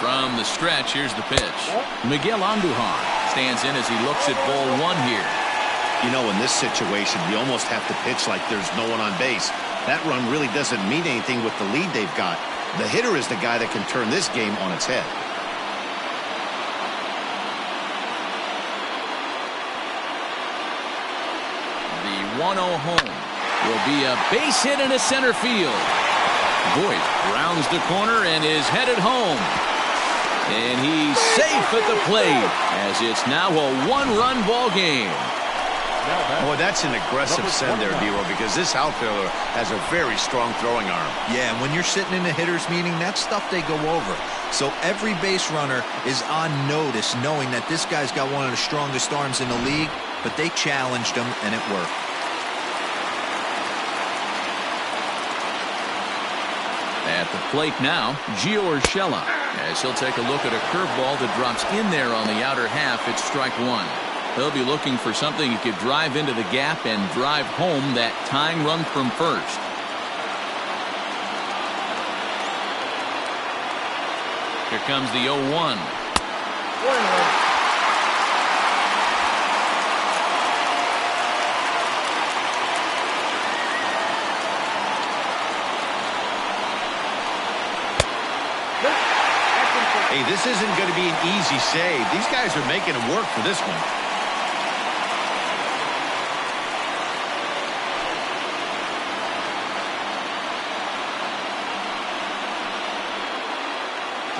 From the stretch, here's the pitch. Miguel Andujar stands in as he looks at ball 1 here. You know, in this situation, you almost have to pitch like there's no one on base. That run really doesn't mean anything with the lead they've got. The hitter is the guy that can turn this game on its head. The 1-0 home will be a base hit into center field. Voit rounds the corner and is headed home. And he's safe at the plate as it's now a 1-run ball game. Boy, that's an aggressive send there, Dero, because this outfielder has a very strong throwing arm. Yeah, and when you're sitting in a hitter's meeting, that's stuff they go over. So every base runner is on notice knowing that this guy's got one of the strongest arms in the league, but they challenged him and it worked. At the plate now, Gio Urshela, as he'll take a look at a curveball that drops in there on the outer half. It's strike 1. He'll be looking for something he could drive into the gap and drive home that tying run from first. Here comes the 0-1. Hey, this isn't going to be an easy save. These guys are making him work for this one.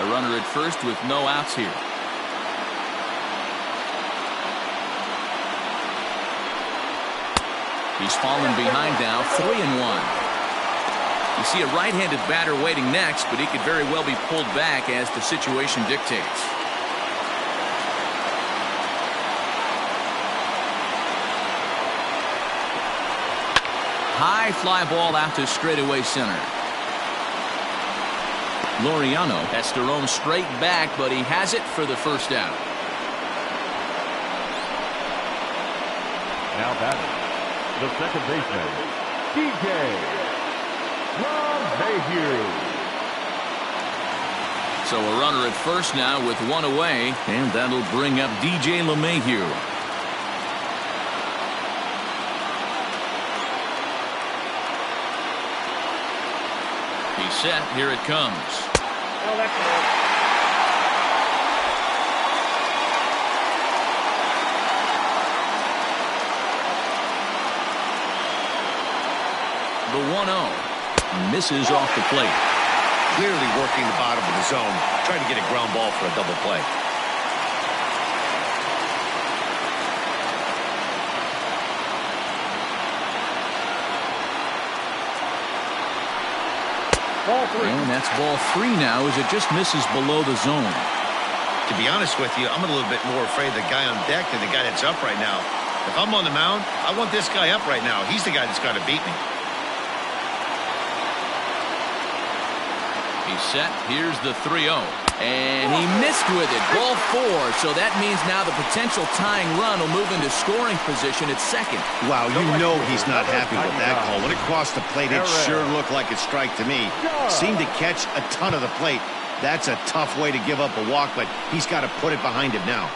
A runner at first with no outs here. He's fallen behind now, 3-1. You see a right-handed batter waiting next, but he could very well be pulled back as the situation dictates. High fly ball out to straightaway center. Laureano has to roam straight back, but he has it for the first out. Now batting, the second baseman, DJ LeMahieu. So a runner at first now with 1 away, and that'll bring up DJ LeMahieu. He's set. Here it comes. Oh, that's all. The 1-0 misses off the plate. Clearly working the bottom of the zone, trying to get a ground ball for a double play. And that's ball 3 now as it just misses below the zone. To be honest with you, I'm a little bit more afraid of the guy on deck than the guy that's up right now. If I'm on the mound, I want this guy up right now. He's the guy that's got to beat me. He's set. Here's the 3-0. And he missed with it. Ball 4. So that means now the potential tying run will move into scoring position at second. Wow, you know he's not happy with that call. When it crossed the plate, it sure looked like a strike to me. Seemed to catch a ton of the plate. That's a tough way to give up a walk, but he's got to put it behind him now.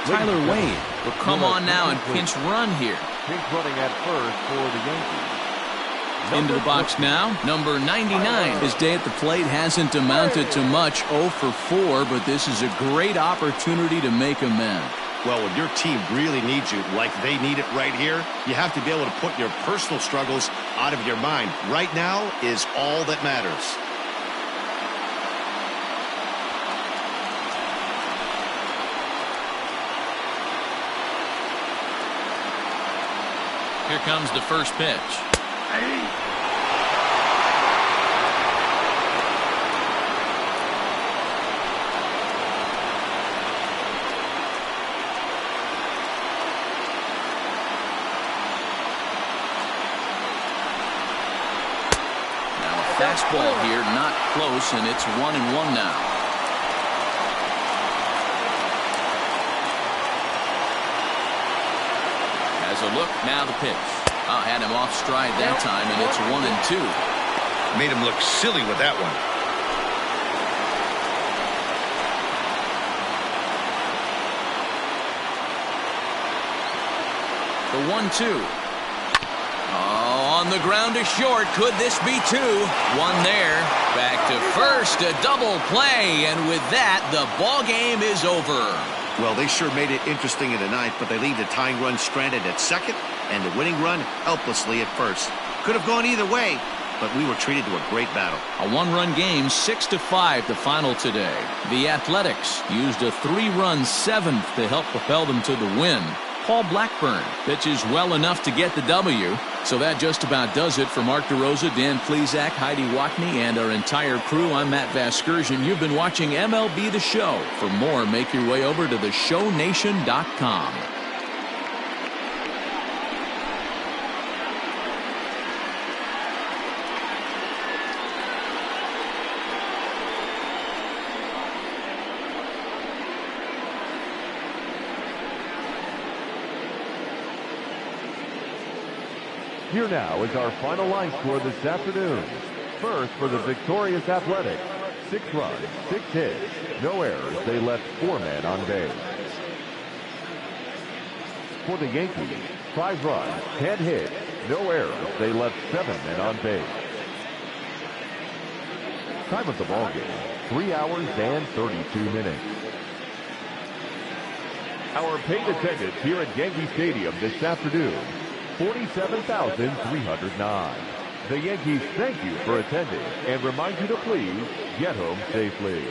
Tyler Wade will come on now and pinch run here. He's running at first for the Yankees. Into the box now, number 99. His day at the plate hasn't amounted to much, 0 for 4, but this is a great opportunity to make amends. Well, when your team really needs you, like they need it right here, you have to be able to put your personal struggles out of your mind. Right now is all that matters. Here comes the first pitch. Fastball here, not close, and it's 1-1 now. Has a look, now the pitch. Had him off stride that time, and it's 1-2. Made him look silly with that one. The 1-2. On the ground to short. Could this be 2? One there. Back to first. A double play. And with that, the ball game is over. Well, they sure made it interesting in the ninth, but they leave the tying run stranded at second and the winning run helplessly at first. Could have gone either way, but we were treated to a great battle. A one-run game, 6-5, the final today. The Athletics used a 3-run 7th to help propel them to the win. Paul Blackburn pitches well enough to get the W. So that just about does it for Mark DeRosa, Dan Plesac, Heidi Wackney, and our entire crew. I'm Matt Vasgersian. You've been watching MLB The Show. For more, make your way over to theshownation.com. Here now is our final line score this afternoon. First for the victorious Athletics, 6 runs, 6 hits, no errors. They left 4 men on base. For the Yankees, 5 runs, 10 hits, no errors. They left 7 men on base. Time of the ball game, 3 hours and 32 minutes. Our paid attendance here at Yankee Stadium this afternoon, 47,309. The Yankees thank you for attending and remind you to please get home safely.